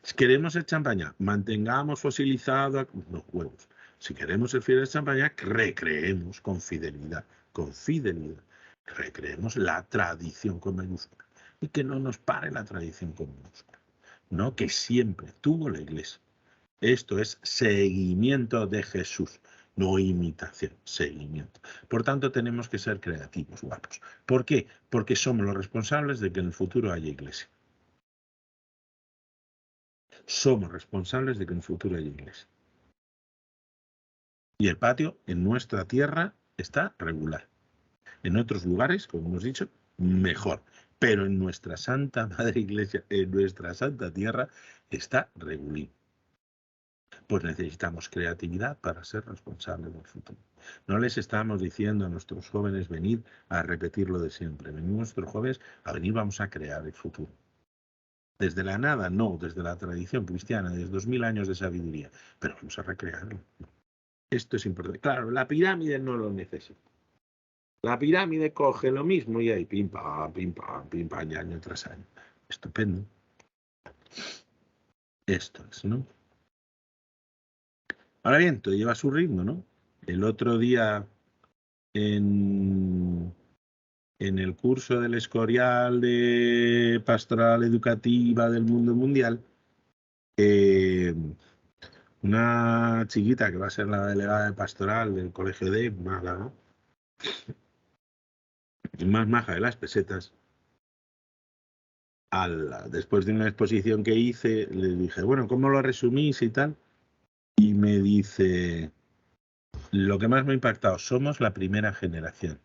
Si queremos el champaña, mantengamos fosilizado los huevos. Si queremos el fiel de champaña, recreemos con fidelidad, recreemos la tradición con minúscula. Y que no nos pare la tradición con minúscula. No, que siempre tuvo la Iglesia. Esto es seguimiento de Jesús, no imitación, seguimiento. Por tanto, tenemos que ser creativos, guapos. ¿Por qué? Porque somos los responsables de que en el futuro haya iglesia. Somos responsables de que en el futuro haya iglesia. Y el patio en nuestra tierra está regular. En otros lugares, como hemos dicho, mejor. Pero en nuestra Santa Madre Iglesia, en nuestra Santa Tierra, está regulín. Pues necesitamos creatividad para ser responsables del futuro. No les estamos diciendo a nuestros jóvenes venid a repetir lo de siempre. Venimos nuestros jóvenes a venir, vamos a crear el futuro. Desde la nada, no, desde la tradición cristiana, desde 2000 años de sabiduría, pero vamos a recrearlo. Esto es importante. Claro, la pirámide no lo necesita. La pirámide coge lo mismo y ahí pim, pam, y año tras año. Estupendo. Esto es, ¿no? Ahora bien, todo lleva su ritmo, ¿no? El otro día en el curso del Escorial de Pastoral Educativa del Mundo Mundial, eh, una chiquita que va a ser la delegada de Pastoral del Colegio de Málaga, más maja de las pesetas, después de una exposición que hice, le dije, bueno, ¿cómo lo resumís y tal? Y me dice, lo que más me ha impactado, somos la primera generación.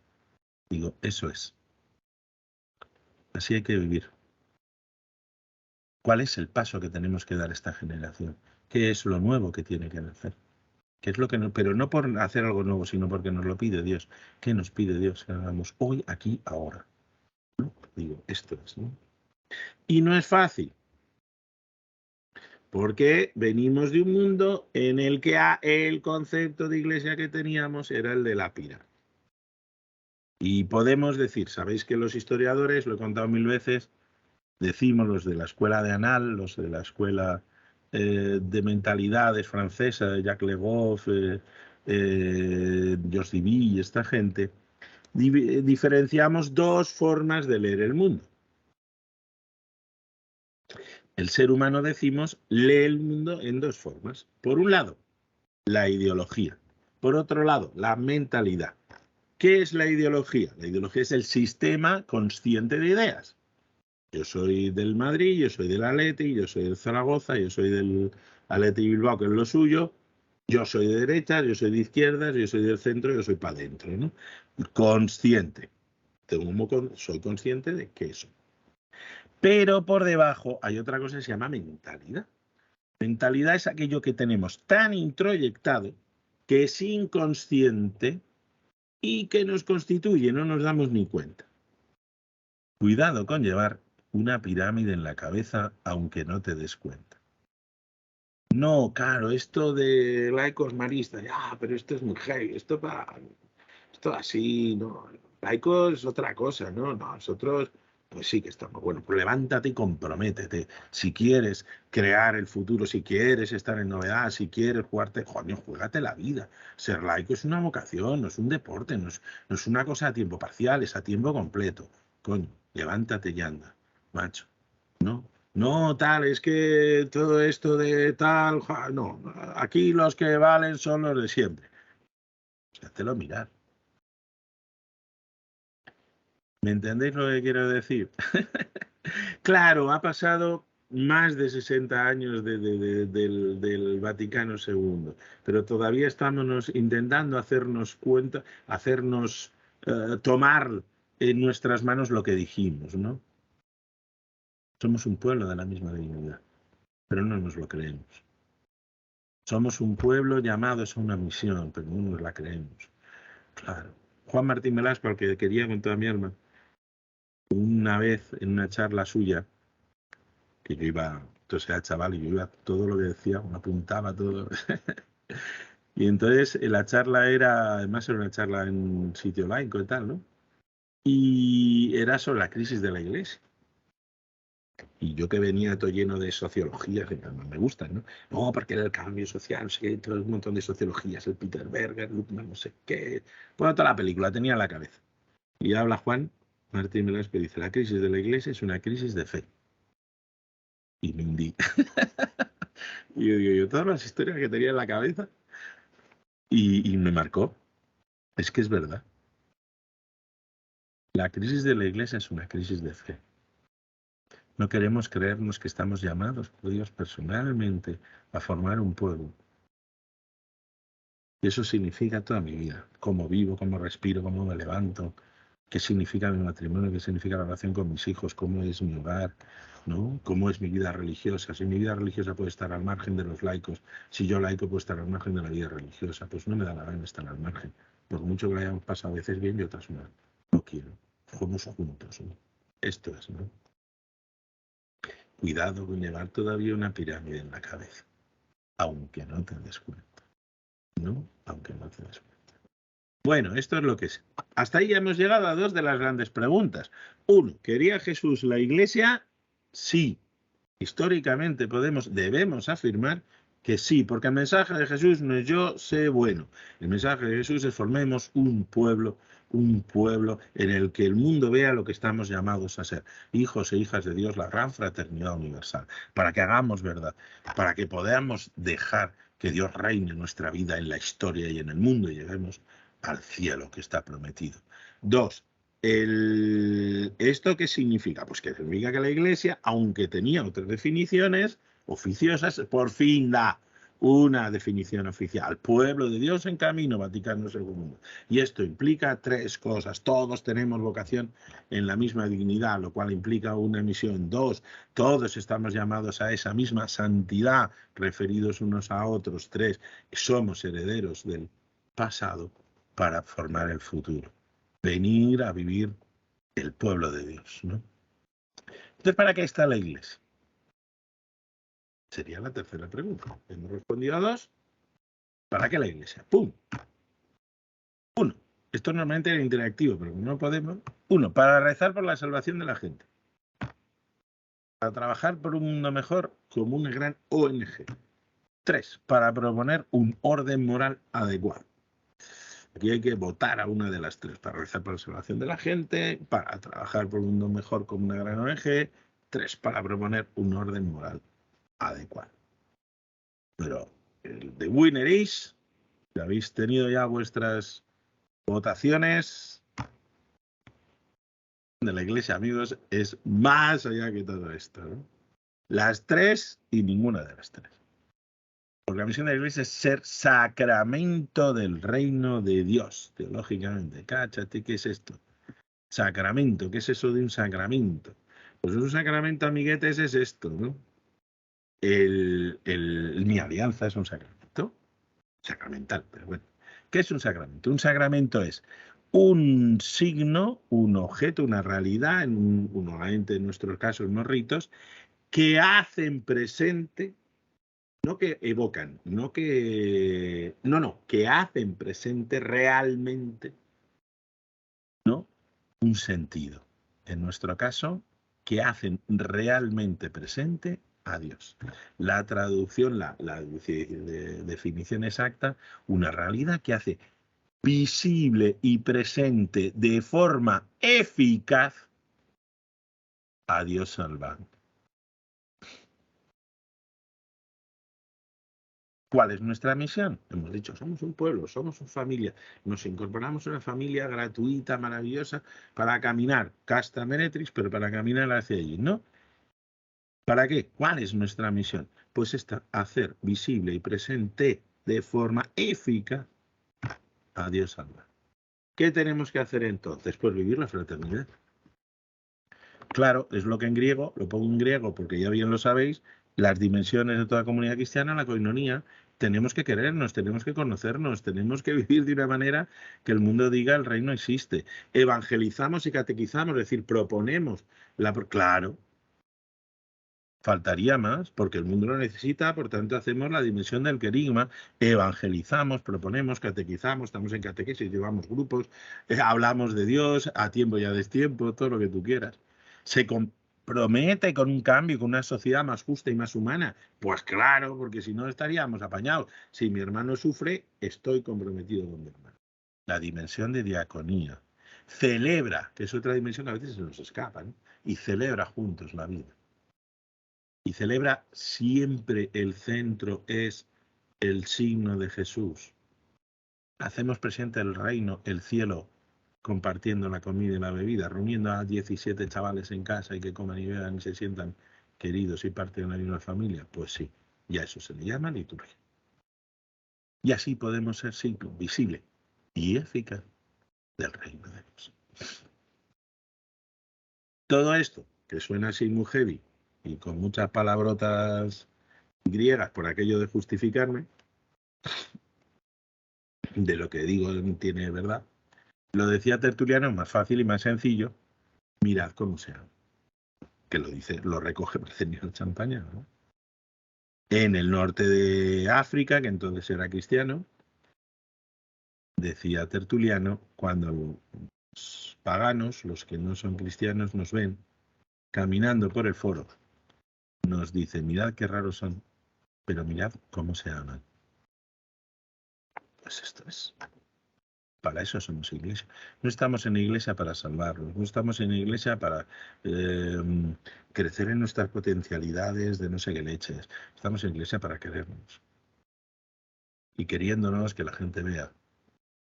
Digo, eso es. Así hay que vivir. ¿Cuál es el paso que tenemos que dar esta generación? ¿Qué es lo nuevo que tiene que hacer? ¿Qué es lo que no, pero no por hacer algo nuevo, sino porque nos lo pide Dios? ¿Qué nos pide Dios que hagamos hoy, aquí, ahora? ¿No? Digo, esto es, ¿no? Y no es fácil, porque venimos de un mundo en el que el concepto de iglesia que teníamos era el de la pira. Y podemos decir, sabéis que los historiadores, lo he contado 1000 veces, decimos los de la escuela de Anal, los de la escuela de mentalidades francesa, de Jacques Le Goff, Georges Duby y esta gente, diferenciamos dos formas de leer el mundo. El ser humano, decimos, lee el mundo en dos formas. Por un lado, la ideología. Por otro lado, la mentalidad. ¿Qué es la ideología? La ideología es el sistema consciente de ideas. Yo soy del Madrid, yo soy del Atleti, yo soy del Zaragoza, yo soy del Atleti Bilbao, que es lo suyo. Yo soy de derechas, yo soy de izquierdas, yo soy del centro, yo soy para adentro, ¿no? Consciente. Soy consciente de que eso. Pero por debajo hay otra cosa que se llama mentalidad. Mentalidad es aquello que tenemos tan introyectado que es inconsciente y que nos constituye, no nos damos ni cuenta. Cuidado con llevar una pirámide en la cabeza aunque no te des cuenta. No, claro, esto de laicos maristas, ya, pero esto es muy heavy, esto así, no. Laicos es otra cosa, ¿no? Nosotros, pues sí que estamos. Bueno, pues levántate y comprométete. Si quieres crear el futuro, si quieres estar en novedad, si quieres jugarte, coño, juégate la vida. Ser laico es una vocación, no es un deporte, no es una cosa a tiempo parcial, es a tiempo completo. Coño, levántate y anda, macho, ¿no? No, tal, es que todo esto de tal, no, aquí los que valen son los de siempre. Háztelo mirar. ¿Me entendéis lo que quiero decir? Claro, ha pasado más de 60 años del Vaticano II, pero todavía estamos intentando hacernos cuenta, hacernos tomar en nuestras manos lo que dijimos, ¿no? Somos un pueblo de la misma dignidad, pero no nos lo creemos. Somos un pueblo llamados a una misión, pero no nos la creemos. Claro. Juan Martín Velasco, al que quería con toda mi alma, una vez en una charla suya, que yo iba, entonces era chaval y yo iba todo lo que decía, me apuntaba todo. Y entonces la charla era, además era una charla en un sitio laico y tal, ¿no? Y era sobre la crisis de la iglesia. Y yo que venía todo lleno de sociologías, que me gustan, ¿no? No, porque era el cambio social, no sé qué, todo un montón de sociologías, el Peter Berger, Luckman, no sé qué. Bueno, toda la película tenía en la cabeza. Y habla Juan Martín Velasco y dice, la crisis de la iglesia es una crisis de fe. Y me hundí. Y yo digo, yo todas las historias que tenía en la cabeza y me marcó. Es que es verdad. La crisis de la iglesia es una crisis de fe. No queremos creernos que estamos llamados por Dios personalmente a formar un pueblo. Y eso significa toda mi vida. Cómo vivo, cómo respiro, cómo me levanto, qué significa mi matrimonio, qué significa la relación con mis hijos, cómo es mi hogar, ¿no? Cómo es mi vida religiosa. Si mi vida religiosa puede estar al margen de los laicos, si yo laico puedo estar al margen de la vida religiosa, pues no me da la gana estar al margen. Por mucho que lo hayamos pasado a veces bien y otras mal. No quiero. Somos juntos, ¿no? Esto es, ¿no? Cuidado con llevar todavía una pirámide en la cabeza, aunque no te des cuenta, ¿no? Aunque no te des cuenta. Bueno, esto es lo que es. Hasta ahí ya hemos llegado a dos de las grandes preguntas. Uno, ¿quería Jesús la iglesia? Sí. Históricamente debemos afirmar que sí, porque el mensaje de Jesús no es yo sé bueno. El mensaje de Jesús es formemos un pueblo en el que el mundo vea lo que estamos llamados a ser, hijos e hijas de Dios, la gran fraternidad universal, para que hagamos verdad, para que podamos dejar que Dios reine en nuestra vida, en la historia y en el mundo, y lleguemos al cielo que está prometido. Dos, ¿esto qué significa? Pues que significa que la Iglesia, aunque tenía otras definiciones oficiosas, por fin da una definición oficial. Pueblo de Dios en camino, Vaticano II. Y esto implica tres cosas. Todos tenemos vocación en la misma dignidad, lo cual implica una misión. Dos, todos estamos llamados a esa misma santidad, referidos unos a otros. Tres, somos herederos del pasado para formar el futuro. Venir a vivir el pueblo de Dios, ¿no? Entonces, ¿para qué está la iglesia? Sería la tercera pregunta. Hemos respondido a dos. ¿Para qué la iglesia? ¡Pum! Uno. Esto normalmente era interactivo, pero no podemos. Uno, para rezar por la salvación de la gente. Para trabajar por un mundo mejor como una gran ONG. Tres, para proponer un orden moral adecuado. Aquí hay que votar a una de las tres, para rezar por la salvación de la gente, para trabajar por un mundo mejor como una gran ONG, tres, para proponer un orden moral adecuado. Pero el de winner is, si habéis tenido ya vuestras votaciones de la iglesia, amigos, es más allá que todo esto, ¿no? Las tres y ninguna de las tres. Porque la misión de la iglesia es ser sacramento del reino de Dios, teológicamente. Cáchate, ¿qué es esto? Sacramento, ¿qué es eso de un sacramento? Pues un sacramento, amiguetes, es esto, ¿no? Mi alianza es un sacramento sacramental, pero bueno. ¿Qué es un sacramento? Un sacramento es un signo, un objeto, una realidad, normalmente en nuestro caso unos ritos, que hacen presente, no que evocan, que hacen presente realmente, ¿no? Un sentido. En nuestro caso, que hacen realmente presente a Dios. La traducción, la definición exacta, una realidad que hace visible y presente de forma eficaz a Dios salvando. ¿Cuál es nuestra misión? Hemos dicho, somos un pueblo, somos una familia. Nos incorporamos a una familia gratuita, maravillosa, para caminar, casta meretrix, pero para caminar hacia allí, ¿no? ¿Para qué? ¿Cuál es nuestra misión? Pues esta, hacer visible y presente de forma eficaz a Dios salvador. ¿Qué tenemos que hacer entonces? Pues vivir la fraternidad. Claro, es lo que en griego, lo pongo en griego porque ya bien lo sabéis, las dimensiones de toda comunidad cristiana, la koinonía, tenemos que querernos, tenemos que conocernos, tenemos que vivir de una manera que el mundo diga el reino existe. Evangelizamos y catequizamos, es decir, proponemos. Claro, faltaría más, porque el mundo lo necesita, por tanto hacemos la dimensión del querigma, evangelizamos, proponemos, catequizamos, estamos en catequesis, llevamos grupos, hablamos de Dios a tiempo y a destiempo, todo lo que tú quieras. Se compromete con un cambio, con una sociedad más justa y más humana. Pues claro, porque si no estaríamos apañados. Si mi hermano sufre, estoy comprometido con mi hermano. La dimensión de diaconía. Celebra, que es otra dimensión que a veces se nos escapa, ¿no? Y celebra juntos la vida. Y celebra siempre el centro es el signo de Jesús. Hacemos presente el reino, el cielo, compartiendo la comida y la bebida, reuniendo a 17 chavales en casa y que coman y beban y se sientan queridos y parte de una misma familia. Pues sí, y a eso se le llama liturgia. Y así podemos ser signo visible y eficaz del reino de Dios. Todo esto, que suena así muy heavy y con muchas palabrotas griegas por aquello de justificarme, de lo que digo tiene verdad. Lo decía Tertuliano, más fácil y más sencillo. Mirad cómo se ama. Que lo dice, lo recoge Barcenio Champaña, ¿no? En el norte de África, que entonces era cristiano, Decía Tertuliano, cuando los paganos, los que no son cristianos, nos ven caminando por el foro, nos dice, mirad qué raros son, pero mirad cómo se aman. Pues esto es. Para eso somos iglesia. No estamos en la iglesia para salvarlos, no estamos en la iglesia para crecer en nuestras potencialidades de no sé qué leches. Estamos en la iglesia para querernos. Y queriéndonos que la gente vea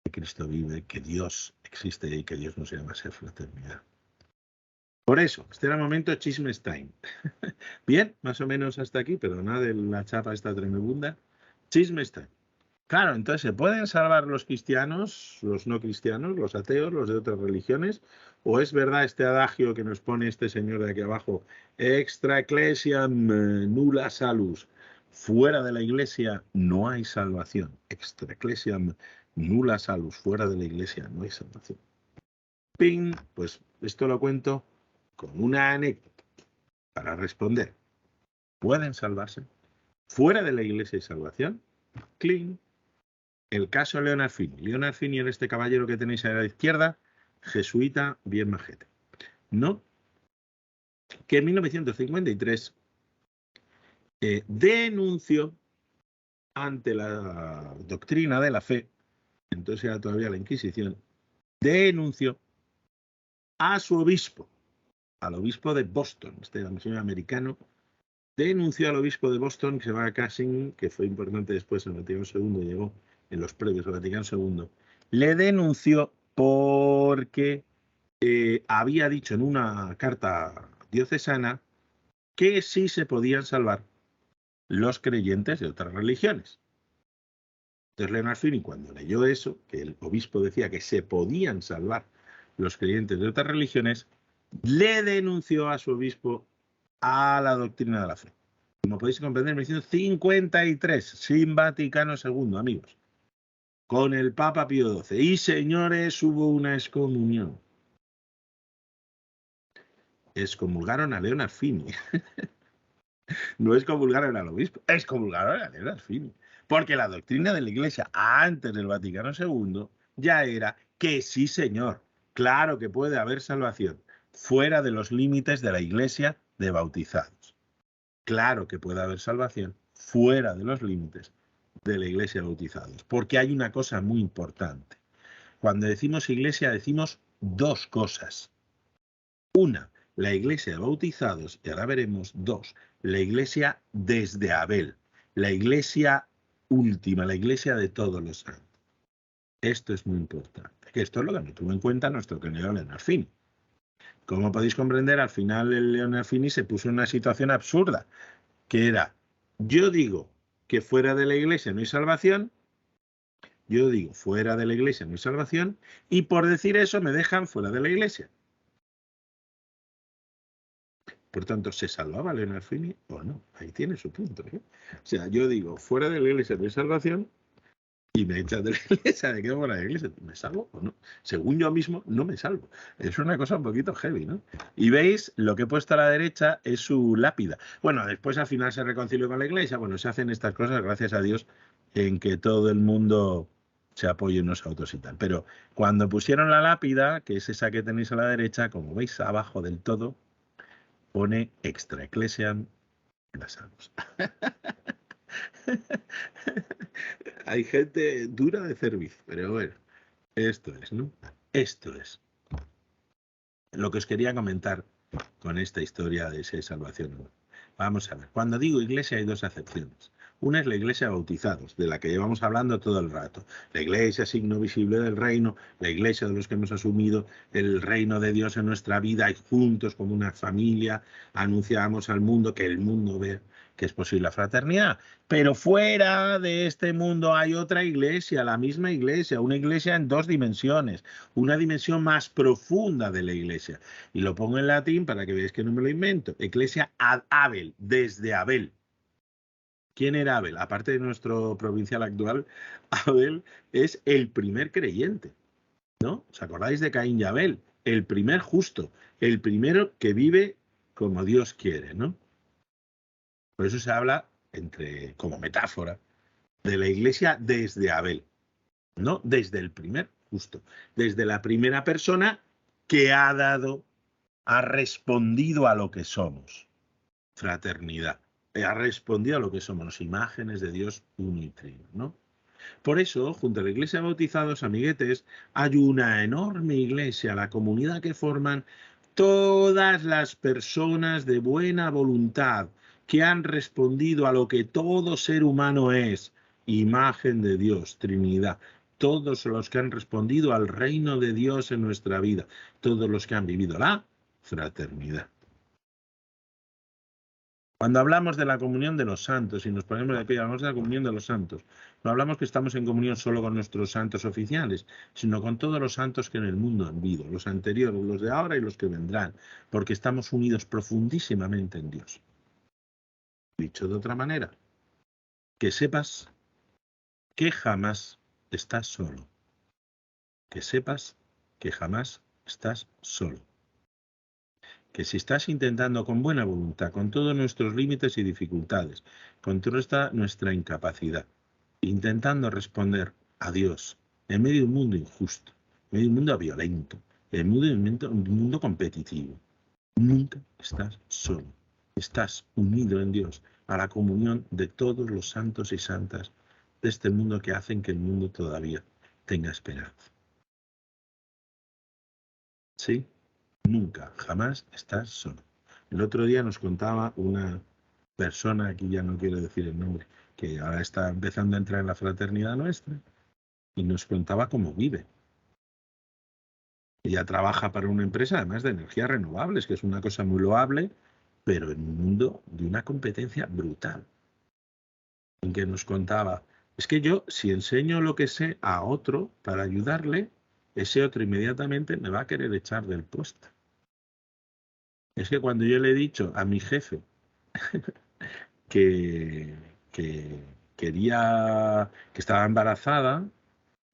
que Cristo vive, que Dios existe y que Dios nos llama a ser fraternidad. Por eso, este era el momento Chismes Time. Bien, más o menos hasta aquí, perdonad la chapa esta tremenda. Chismes Time. Claro, entonces se pueden salvar los cristianos, los no cristianos, los ateos, los de otras religiones, o es verdad este adagio que nos pone este señor de aquí abajo, extra ecclesiam nulla salus, fuera de la iglesia no hay salvación, extra ecclesiam nulla salus, fuera de la iglesia no hay salvación. Ping, pues esto lo cuento con una anécdota para responder. ¿Pueden salvarse? ¿Fuera de la iglesia hay salvación? Clean. El caso Leonard Fini. Leonard Fini era este caballero que tenéis a la izquierda, jesuita, bien majete. ¿No? Que en 1953 denunció ante la doctrina de la fe, entonces era todavía la Inquisición, denunció a su obispo, al obispo de Boston, este señor americano, denunció al obispo de Boston, que se llama Cassin, que fue importante después en el Vaticano II, llegó en los previos del Vaticano II, le denunció porque había dicho en una carta diocesana que sí se podían salvar los creyentes de otras religiones. Entonces Leonard Fini, cuando leyó eso, que el obispo decía que se podían salvar los creyentes de otras religiones, le denunció a su obispo a la doctrina de la fe. Como podéis comprender, en 1953, sin Vaticano II, amigos, con el Papa Pío XII. Y señores, hubo una excomunión. Excomulgaron a Leonard Fini. No excomulgaron al obispo, excomulgaron a Leonard Fini. Porque la doctrina de la Iglesia antes del Vaticano II ya era que sí, señor, claro que puede haber salvación fuera de los límites de la Iglesia de bautizados. Claro que puede haber salvación fuera de los límites de la Iglesia de bautizados. Porque hay una cosa muy importante. Cuando decimos Iglesia decimos dos cosas. Una, la Iglesia de bautizados, y ahora veremos dos, la Iglesia desde Abel, la Iglesia última, la Iglesia de todos los santos. Esto es muy importante, que esto es lo que no tuvo en cuenta nuestro querido Leonard Fini. Como podéis comprender, al final el Leonard Fini se puso en una situación absurda, que era, yo digo que fuera de la Iglesia no hay salvación, yo digo fuera de la Iglesia no hay salvación, y por decir eso me dejan fuera de la Iglesia. Por tanto, ¿se salvaba Leonard Fini o no? Ahí tiene su punto. O sea, yo digo, fuera de la iglesia no hay salvación y me echan de la iglesia, me quedo fuera de la iglesia. ¿Me salvo o no? Según yo mismo, no me salvo. Es una cosa un poquito heavy, ¿no? Y veis, lo que he puesto a la derecha es su lápida. Bueno, después al final se reconcilió con la iglesia. Bueno, se hacen estas cosas, gracias a Dios, en que todo el mundo se apoye unos a otros y tal. Pero cuando pusieron la lápida, que es esa que tenéis a la derecha, como veis abajo del todo, pone extra ecclesiam nulla salus. Hay gente dura de cerviz, pero bueno, esto es, ¿no? Esto es lo que os quería comentar con esta historia de esa salvación. Vamos a ver, cuando digo iglesia hay dos acepciones. Una es la iglesia de bautizados, de la que llevamos hablando todo el rato. La iglesia, signo visible del reino, la iglesia de los que hemos asumido el reino de Dios en nuestra vida y juntos como una familia anunciamos al mundo que el mundo vea que es posible la fraternidad. Pero fuera de este mundo hay otra iglesia, la misma iglesia, una iglesia en dos dimensiones, una dimensión más profunda de la iglesia. Y lo pongo en latín para que veáis que no me lo invento. Iglesia ad Abel, desde Abel. ¿Quién era Abel? Aparte de nuestro provincial actual, Abel es el primer creyente, ¿no? ¿Os acordáis de Caín y Abel? El primer justo, el primero que vive como Dios quiere, ¿no? Por eso se habla, como metáfora, de la iglesia desde Abel. No, desde el primer, justo, desde la primera persona que ha dado, ha respondido a lo que somos. Fraternidad. Ha respondido a lo que somos, imágenes de Dios uno y trino, ¿no? Por eso, junto a la iglesia de bautizados, amiguetes, hay una enorme iglesia, la comunidad que forman todas las personas de buena voluntad que han respondido a lo que todo ser humano es, imagen de Dios, Trinidad. Todos los que han respondido al reino de Dios en nuestra vida, todos los que han vivido la fraternidad. Cuando hablamos de la comunión de los santos y nos ponemos de pie, hablamos de la comunión de los santos, no hablamos que estamos en comunión solo con nuestros santos oficiales, sino con todos los santos que en el mundo han vivido, los anteriores, los de ahora y los que vendrán, porque estamos unidos profundísimamente en Dios. Dicho de otra manera, que sepas que jamás estás solo. Que sepas que jamás estás solo. Que si estás intentando con buena voluntad, con todos nuestros límites y dificultades, con toda nuestra incapacidad, intentando responder a Dios en medio de un mundo injusto, en medio de un mundo violento, en medio de un mundo competitivo, nunca estás solo. Estás unido en Dios a la comunión de todos los santos y santas de este mundo que hacen que el mundo todavía tenga esperanza. ¿Sí? Nunca, jamás estás solo. El otro día nos contaba una persona, aquí ya no quiero decir el nombre, que ahora está empezando a entrar en la fraternidad nuestra, y nos contaba cómo vive. Ella trabaja para una empresa, además de energías renovables, que es una cosa muy loable, pero en un mundo de una competencia brutal. En que nos contaba, es que yo, si enseño lo que sé a otro para ayudarle, ese otro inmediatamente me va a querer echar del puesto. Es que cuando yo le he dicho a mi jefe que, que quería, que estaba embarazada,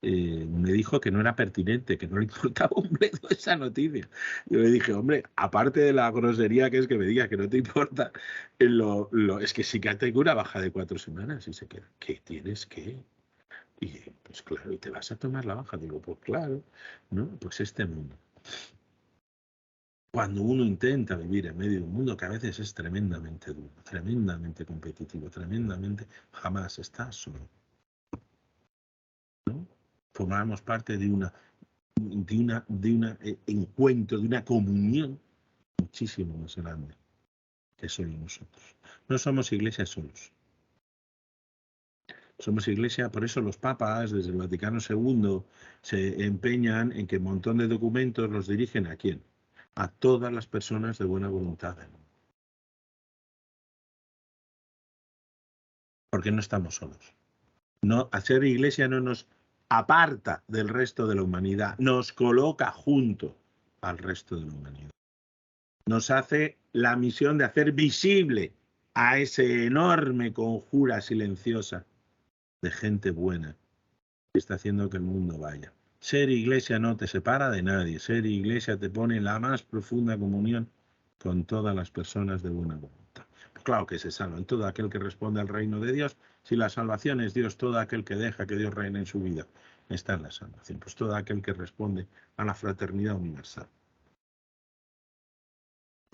me dijo que no era pertinente, que no le importaba un bledo esa noticia. Yo le dije, hombre, aparte de la grosería que es que me diga que no te importa, es que sí que tengo una baja de 4 semanas y se queda, ¿qué tienes que? Y pues claro, ¿y te vas a tomar la baja? Digo, pues claro, ¿no? Pues este mundo. Cuando uno intenta vivir en medio de un mundo que a veces es tremendamente duro, tremendamente competitivo, tremendamente, jamás está solo, ¿no? Formamos parte de un encuentro, de una comunión muchísimo más grande que solo nosotros. No somos iglesia solos. Somos iglesia, por eso los papas desde el Vaticano II se empeñan en que un montón de documentos los dirigen ¿a quién? A todas las personas de buena voluntad del mundo. Porque no estamos solos. No, hacer iglesia no nos aparta del resto de la humanidad, nos coloca junto al resto de la humanidad. Nos hace la misión de hacer visible a ese enorme conjura silenciosa de gente buena que está haciendo que el mundo vaya. Ser iglesia no te separa de nadie, ser iglesia te pone en la más profunda comunión con todas las personas de buena voluntad. Pues claro que se salvan, todo aquel que responde al reino de Dios. Si la salvación es Dios, todo aquel que deja que Dios reine en su vida está en la salvación. Pues todo aquel que responde a la fraternidad universal.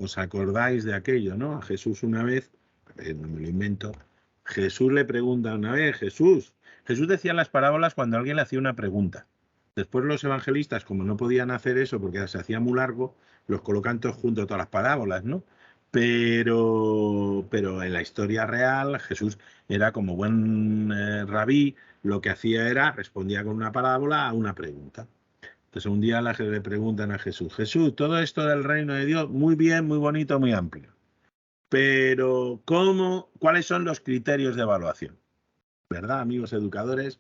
¿Os acordáis de aquello, no? A Jesús una vez, no me lo invento, Jesús le pregunta una vez, Jesús decía las parábolas cuando alguien le hacía una pregunta. Después los evangelistas, como no podían hacer eso porque se hacía muy largo, los colocan todos juntos todas las parábolas, ¿no? Pero en la historia real, Jesús era como buen rabí, lo que hacía era, respondía con una parábola a una pregunta. Entonces un día le preguntan a Jesús, Jesús, todo esto del reino de Dios, muy bien, muy bonito, muy amplio. Pero, ¿cuáles son los criterios de evaluación? ¿Verdad, amigos educadores?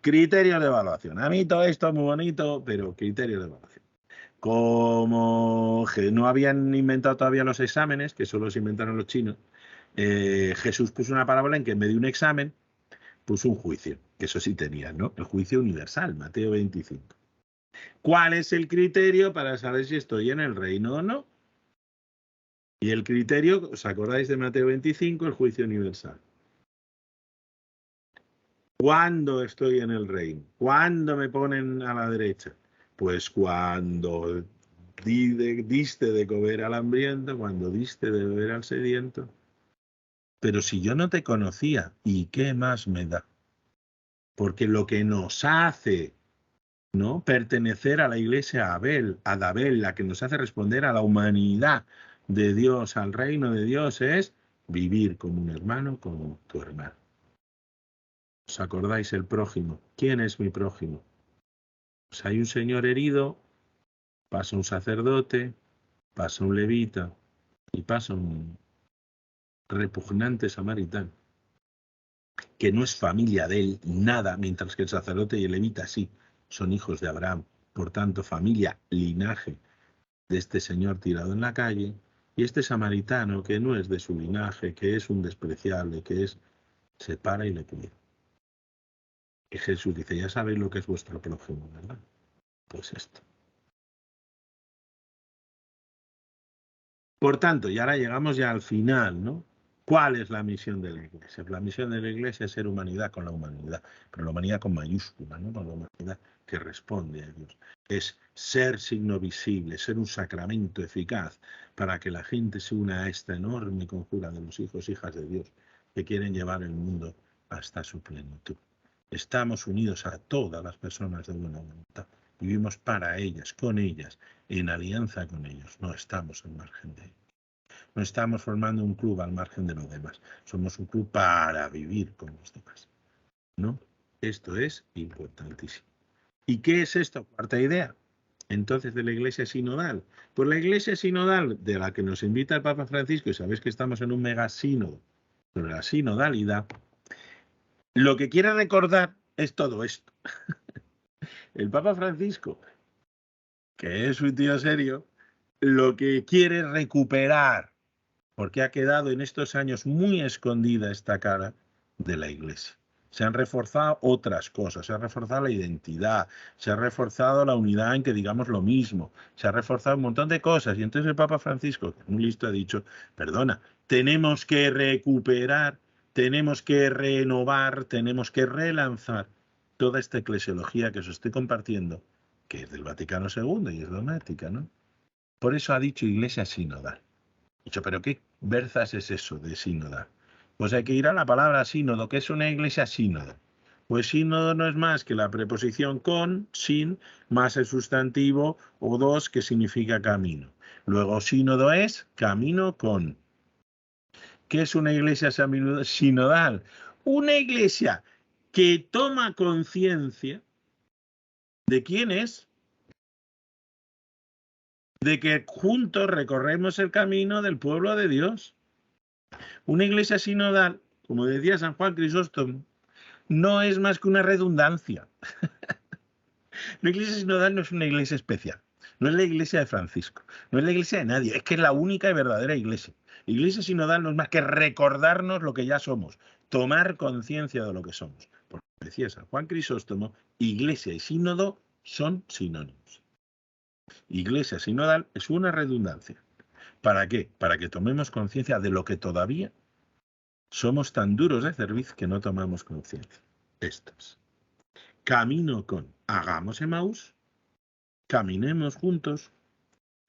Criterios de evaluación. A mí todo esto es muy bonito, pero criterios de evaluación. Como no habían inventado todavía los exámenes, que solo se inventaron los chinos, Jesús puso una parábola en que en vez de un examen, puso un juicio, que eso sí tenía, ¿no? El juicio universal, Mateo 25. ¿Cuál es el criterio para saber si estoy en el reino o no? Y el criterio, ¿os acordáis de Mateo 25, el juicio universal? ¿Cuándo estoy en el reino? ¿Cuándo me ponen a la derecha? Pues cuando diste de comer al hambriento, cuando diste de beber al sediento. Pero si yo no te conocía, ¿y qué más me da? Porque lo que nos hace, ¿no?, pertenecer a la iglesia Abel, a Dabel, la que nos hace responder a la humanidad de Dios, al reino de Dios, es vivir como un hermano, como tu hermano. ¿Os acordáis el prójimo? ¿Quién es mi prójimo? Pues hay un señor herido, pasa un sacerdote, pasa un levita y pasa un repugnante samaritano, que no es familia de él, nada, mientras que el sacerdote y el levita sí, son hijos de Abraham, por tanto familia, linaje de este señor tirado en la calle, y este samaritano que no es de su linaje, que es un despreciable, que es, se para y le cuida. Y Jesús dice, ya sabéis lo que es vuestro prójimo, ¿verdad? Pues esto. Por tanto, y ahora llegamos ya al final, ¿no? ¿Cuál es la misión de la Iglesia? La misión de la Iglesia es ser humanidad con la humanidad, pero la humanidad con mayúscula, ¿no? Con la humanidad que responde a Dios. Es ser signo visible, ser un sacramento eficaz para que la gente se una a esta enorme conjura de los hijos e hijas de Dios que quieren llevar el mundo hasta su plenitud. Estamos unidos a todas las personas de buena voluntad. Vivimos para ellas, con ellas, en alianza con ellos. No estamos al margen de ellos. No estamos formando un club al margen de los demás. Somos un club para vivir con los demás, ¿no? Esto es importantísimo. ¿Y qué es esto? Cuarta idea. Entonces, de la Iglesia sinodal. Pues la Iglesia sinodal, de la que nos invita el Papa Francisco, y sabéis que estamos en un mega sínodo sobre la sinodalidad, lo que quiere recordar es todo esto. El Papa Francisco, que es un tío serio, lo que quiere es recuperar, porque ha quedado en estos años muy escondida esta cara de la Iglesia. Se han reforzado otras cosas, se ha reforzado la identidad, se ha reforzado la unidad en que digamos lo mismo, se ha reforzado un montón de cosas. Y entonces el Papa Francisco, que es muy listo, ha dicho, perdona, tenemos que recuperar, tenemos que renovar, tenemos que relanzar toda esta eclesiología que os estoy compartiendo, que es del Vaticano II y es dogmática, ¿no? Por eso ha dicho Iglesia sinodal. Dicho, pero ¿qué versas es eso de sínoda? Pues hay que ir a la palabra sínodo, que es una iglesia sínodo. Pues sínodo no es más que la preposición con, sin, más el sustantivo o dos, que significa camino. Luego sínodo es camino con. ¿Qué es una iglesia sinodal? Una iglesia que toma conciencia de quién es, de que juntos recorremos el camino del pueblo de Dios. Una iglesia sinodal, como decía San Juan Crisóstomo, no es más que una redundancia. Una iglesia sinodal no es una iglesia especial. No es la iglesia de Francisco. No es la iglesia de nadie. Es que es la única y verdadera iglesia. Iglesia sinodal no es más que recordarnos lo que ya somos. Tomar conciencia de lo que somos. Porque decía San Juan Crisóstomo, iglesia y sínodo son sinónimos. Iglesia sinodal es una redundancia. ¿Para qué? Para que tomemos conciencia de lo que todavía somos tan duros de cerviz que no tomamos conciencia. Estos. Camino con. Hagamos Emaús. Caminemos juntos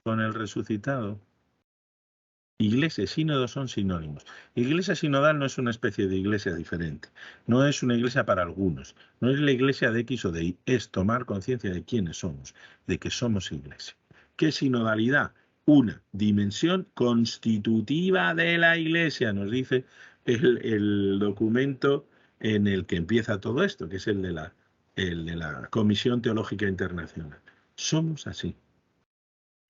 con el resucitado. Iglesia y sínodo son sinónimos. Iglesia sinodal no es una especie de iglesia diferente. No es una iglesia para algunos. No es la iglesia de X o de Y. Es tomar conciencia de quiénes somos, de que somos iglesia. ¿Qué sinodalidad? Una dimensión constitutiva de la iglesia, nos dice el documento en el que empieza todo esto, que es el de la Comisión Teológica Internacional. Somos así.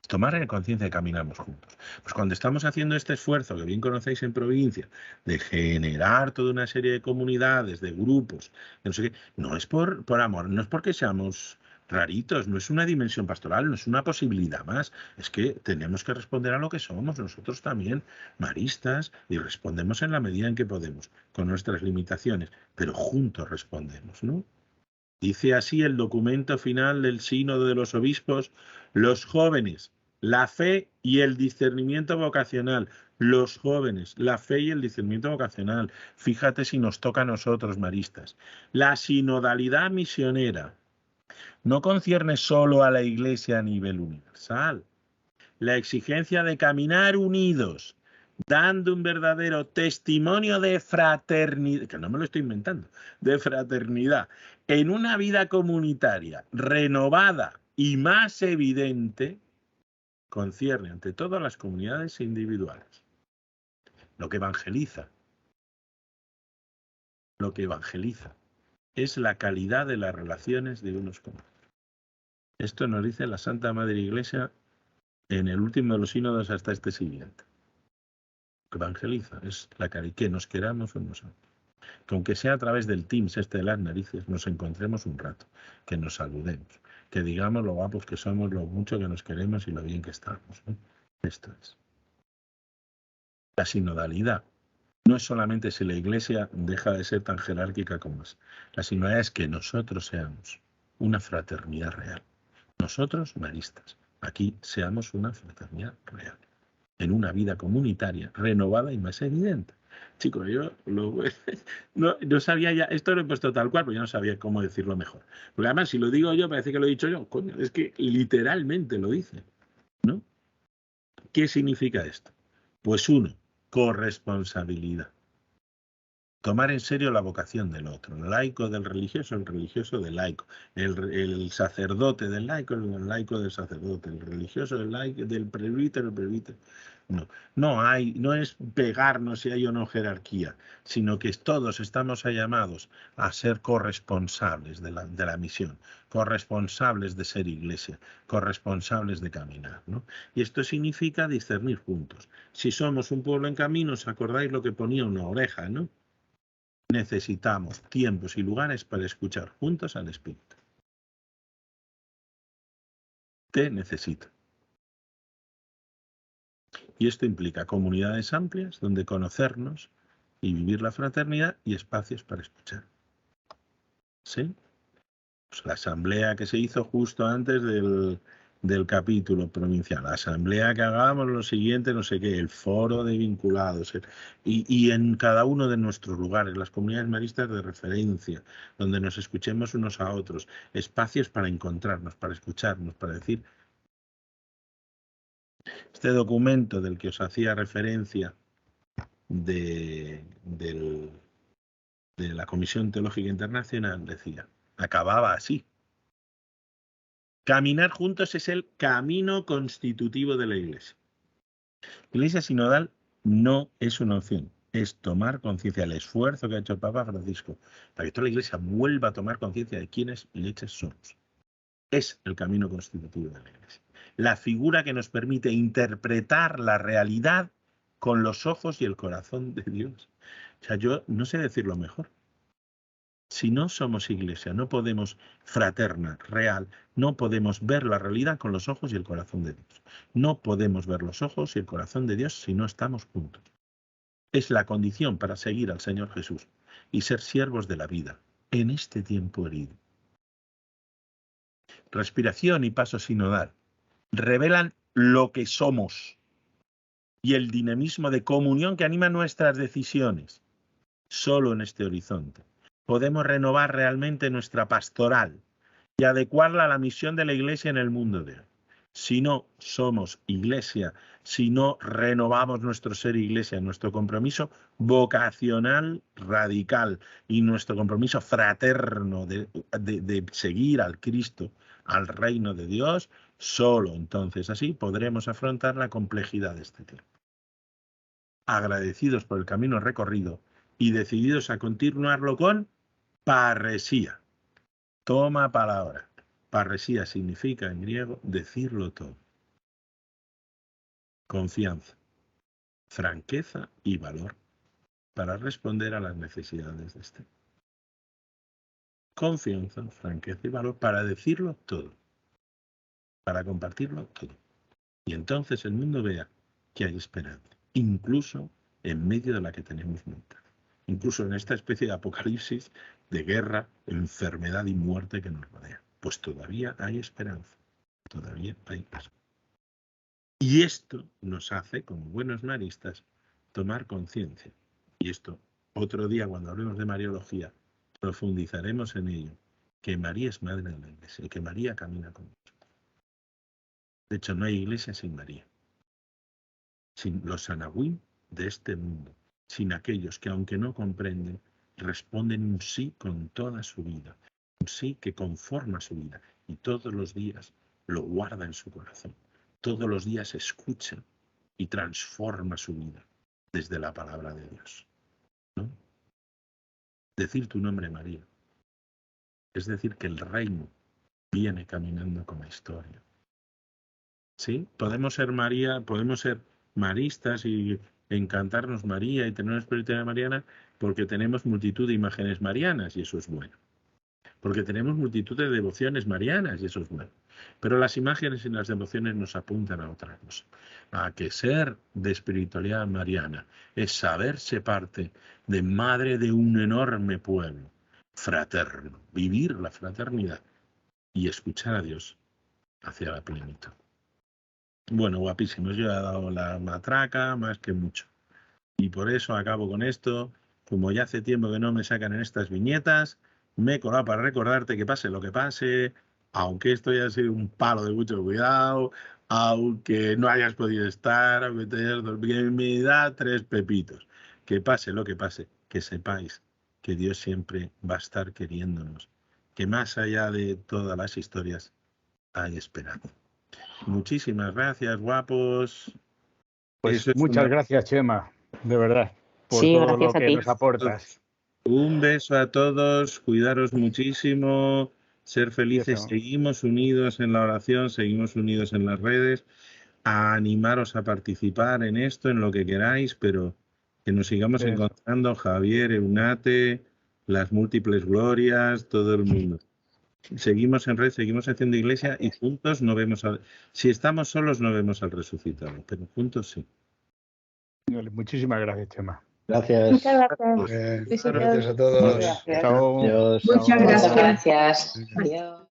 Tomar conciencia de que caminamos juntos. Pues cuando estamos haciendo este esfuerzo, que bien conocéis en provincia, de generar toda una serie de comunidades, de grupos, no sé qué, no es por amor, no es porque seamos raritos, no es una dimensión pastoral, no es una posibilidad más, es que tenemos que responder a lo que somos nosotros también, maristas, y respondemos en la medida en que podemos, con nuestras limitaciones, pero juntos respondemos, ¿no? Dice así el documento final del Sínodo de los Obispos: los jóvenes, La fe y el discernimiento vocacional. Los jóvenes, la fe y el discernimiento vocacional. Fíjate si nos toca a nosotros, maristas. La sinodalidad misionera no concierne solo a la Iglesia a nivel universal. La exigencia de caminar unidos, dando un verdadero testimonio de fraternidad, que no me lo estoy inventando, de fraternidad, en una vida comunitaria renovada y más evidente, concierne ante todas las comunidades individuales. Lo que evangeliza es la calidad de las relaciones de unos con otros. Esto nos dice la Santa Madre Iglesia en el último de los sínodos hasta este siguiente. Lo que evangeliza es la caridad, que nos queramos unos a otros. Que aunque sea a través del Teams de las narices, nos encontremos un rato, que nos saludemos, que digamos lo guapos que somos, lo mucho que nos queremos y lo bien que estamos, ¿no? Esto es. La sinodalidad no es solamente si la Iglesia deja de ser tan jerárquica como es. La sinodalidad es que nosotros seamos una fraternidad real. Nosotros, maristas, aquí seamos una fraternidad real. En una vida comunitaria renovada y más evidente. Chicos, yo no sabía ya, esto lo he puesto tal cual, pero yo no sabía cómo decirlo mejor. Porque además, si lo digo yo, parece que lo he dicho yo. Coño, es que literalmente lo dice, ¿no? ¿Qué significa esto? Pues uno, corresponsabilidad. Tomar en serio la vocación del otro, el laico del religioso, el religioso del laico, el sacerdote del laico, el laico del sacerdote, el religioso del laico, del presbítero, el presbítero. No es pegarnos si hay o no jerarquía, sino que todos estamos llamados a ser corresponsables de la misión, corresponsables de ser iglesia, corresponsables de caminar, ¿no? Y esto significa discernir juntos. Si somos un pueblo en camino, ¿os acordáis lo que ponía una oreja, no? Necesitamos tiempos y lugares para escuchar juntos al Espíritu. Te necesito. Y esto implica comunidades amplias donde conocernos y vivir la fraternidad y espacios para escuchar. ¿Sí? Pues la asamblea que se hizo justo antes del capítulo provincial, la asamblea que hagamos lo siguiente, no sé qué, el foro de vinculados, y en cada uno de nuestros lugares, las comunidades maristas de referencia, donde nos escuchemos unos a otros, espacios para encontrarnos, para escucharnos, para decir. Este documento del que os hacía referencia de la Comisión Teológica Internacional decía, acababa así. Caminar juntos es el camino constitutivo de la Iglesia. La Iglesia sinodal no es una opción, es tomar conciencia del esfuerzo que ha hecho el Papa Francisco para que toda la Iglesia vuelva a tomar conciencia de quiénes leches somos. Es el camino constitutivo de la Iglesia. La figura que nos permite interpretar la realidad con los ojos y el corazón de Dios. O sea, yo no sé decirlo mejor. Si no somos iglesia, no podemos fraterna, real, no podemos ver la realidad con los ojos y el corazón de Dios. No podemos ver los ojos y el corazón de Dios si no estamos juntos. Es la condición para seguir al Señor Jesús y ser siervos de la vida en este tiempo herido. Respiración y paso sinodal revelan lo que somos y el dinamismo de comunión que anima nuestras decisiones. Solo en este horizonte podemos renovar realmente nuestra pastoral y adecuarla a la misión de la Iglesia en el mundo de hoy. Si no somos Iglesia, si no renovamos nuestro ser Iglesia, nuestro compromiso vocacional radical y nuestro compromiso fraterno de seguir al Cristo, al reino de Dios, solo entonces así podremos afrontar la complejidad de este tiempo. Agradecidos por el camino recorrido y decididos a continuarlo con parresía. Toma palabra. Parresía significa en griego decirlo todo. Confianza, franqueza y valor para responder a las necesidades de este. Confianza, franqueza y valor para decirlo todo. Para compartirlo todo. Y entonces el mundo vea que hay esperanza, incluso en medio de la que tenemos montada. Incluso en esta especie de apocalipsis, de guerra, enfermedad y muerte que nos rodea. Pues todavía hay esperanza, todavía hay esperanza. Y esto nos hace, como buenos maristas, tomar conciencia. Y esto, otro día, cuando hablemos de Mariología, profundizaremos en ello, que María es madre de la Iglesia y que María camina con nosotros. De hecho, no hay Iglesia sin María. Sin los Sanahuim de este mundo, sin aquellos que, aunque no comprenden, responden un sí con toda su vida, un sí que conforma su vida y todos los días lo guarda en su corazón, todos los días escucha y transforma su vida desde la palabra de Dios, ¿no? Decir tu nombre, María, es decir que el reino viene caminando con la historia. ¿Sí? Podemos ser María, podemos ser maristas y encantarnos María y tener una espiritualidad mariana porque tenemos multitud de imágenes marianas y eso es bueno. Porque tenemos multitud de devociones marianas y eso es bueno. Pero las imágenes y las devociones nos apuntan a otra cosa. A que ser de espiritualidad mariana es saberse parte de madre de un enorme pueblo, fraterno, vivir la fraternidad y escuchar a Dios hacia la plenitud. Bueno, guapísimos, yo he dado la matraca más que mucho. Y por eso acabo con esto. Como ya hace tiempo que no me sacan en estas viñetas, me he colado para recordarte que pase lo que pase, aunque esto haya sido un palo de mucho cuidado, aunque no hayas podido estar, aunque te hayas dormido, me da 3 pepitos. Que pase lo que pase, que sepáis que Dios siempre va a estar queriéndonos, que más allá de todas las historias hay esperanza. Muchísimas gracias, guapos. Pues Eso es muchas gracias, Chema, de verdad, por Sí, todo gracias lo a que ti. nos aportas. Un beso a todos, cuidaros muchísimo, ser felices, Eso. seguimos unidos en la oración, seguimos unidos en las redes, a animaros a participar en esto, en lo que queráis, pero que nos sigamos Eso. encontrando, Javier, Eunate, las múltiples glorias, todo el mundo. Seguimos en red, seguimos haciendo iglesia y juntos no vemos al... Si estamos solos no vemos al resucitado, pero juntos sí. Muchísimas gracias, Chema. Gracias. Muchas gracias. Besitos. Gracias a todos. Gracias. Chao. Adiós. Muchas Chao. gracias. Adiós.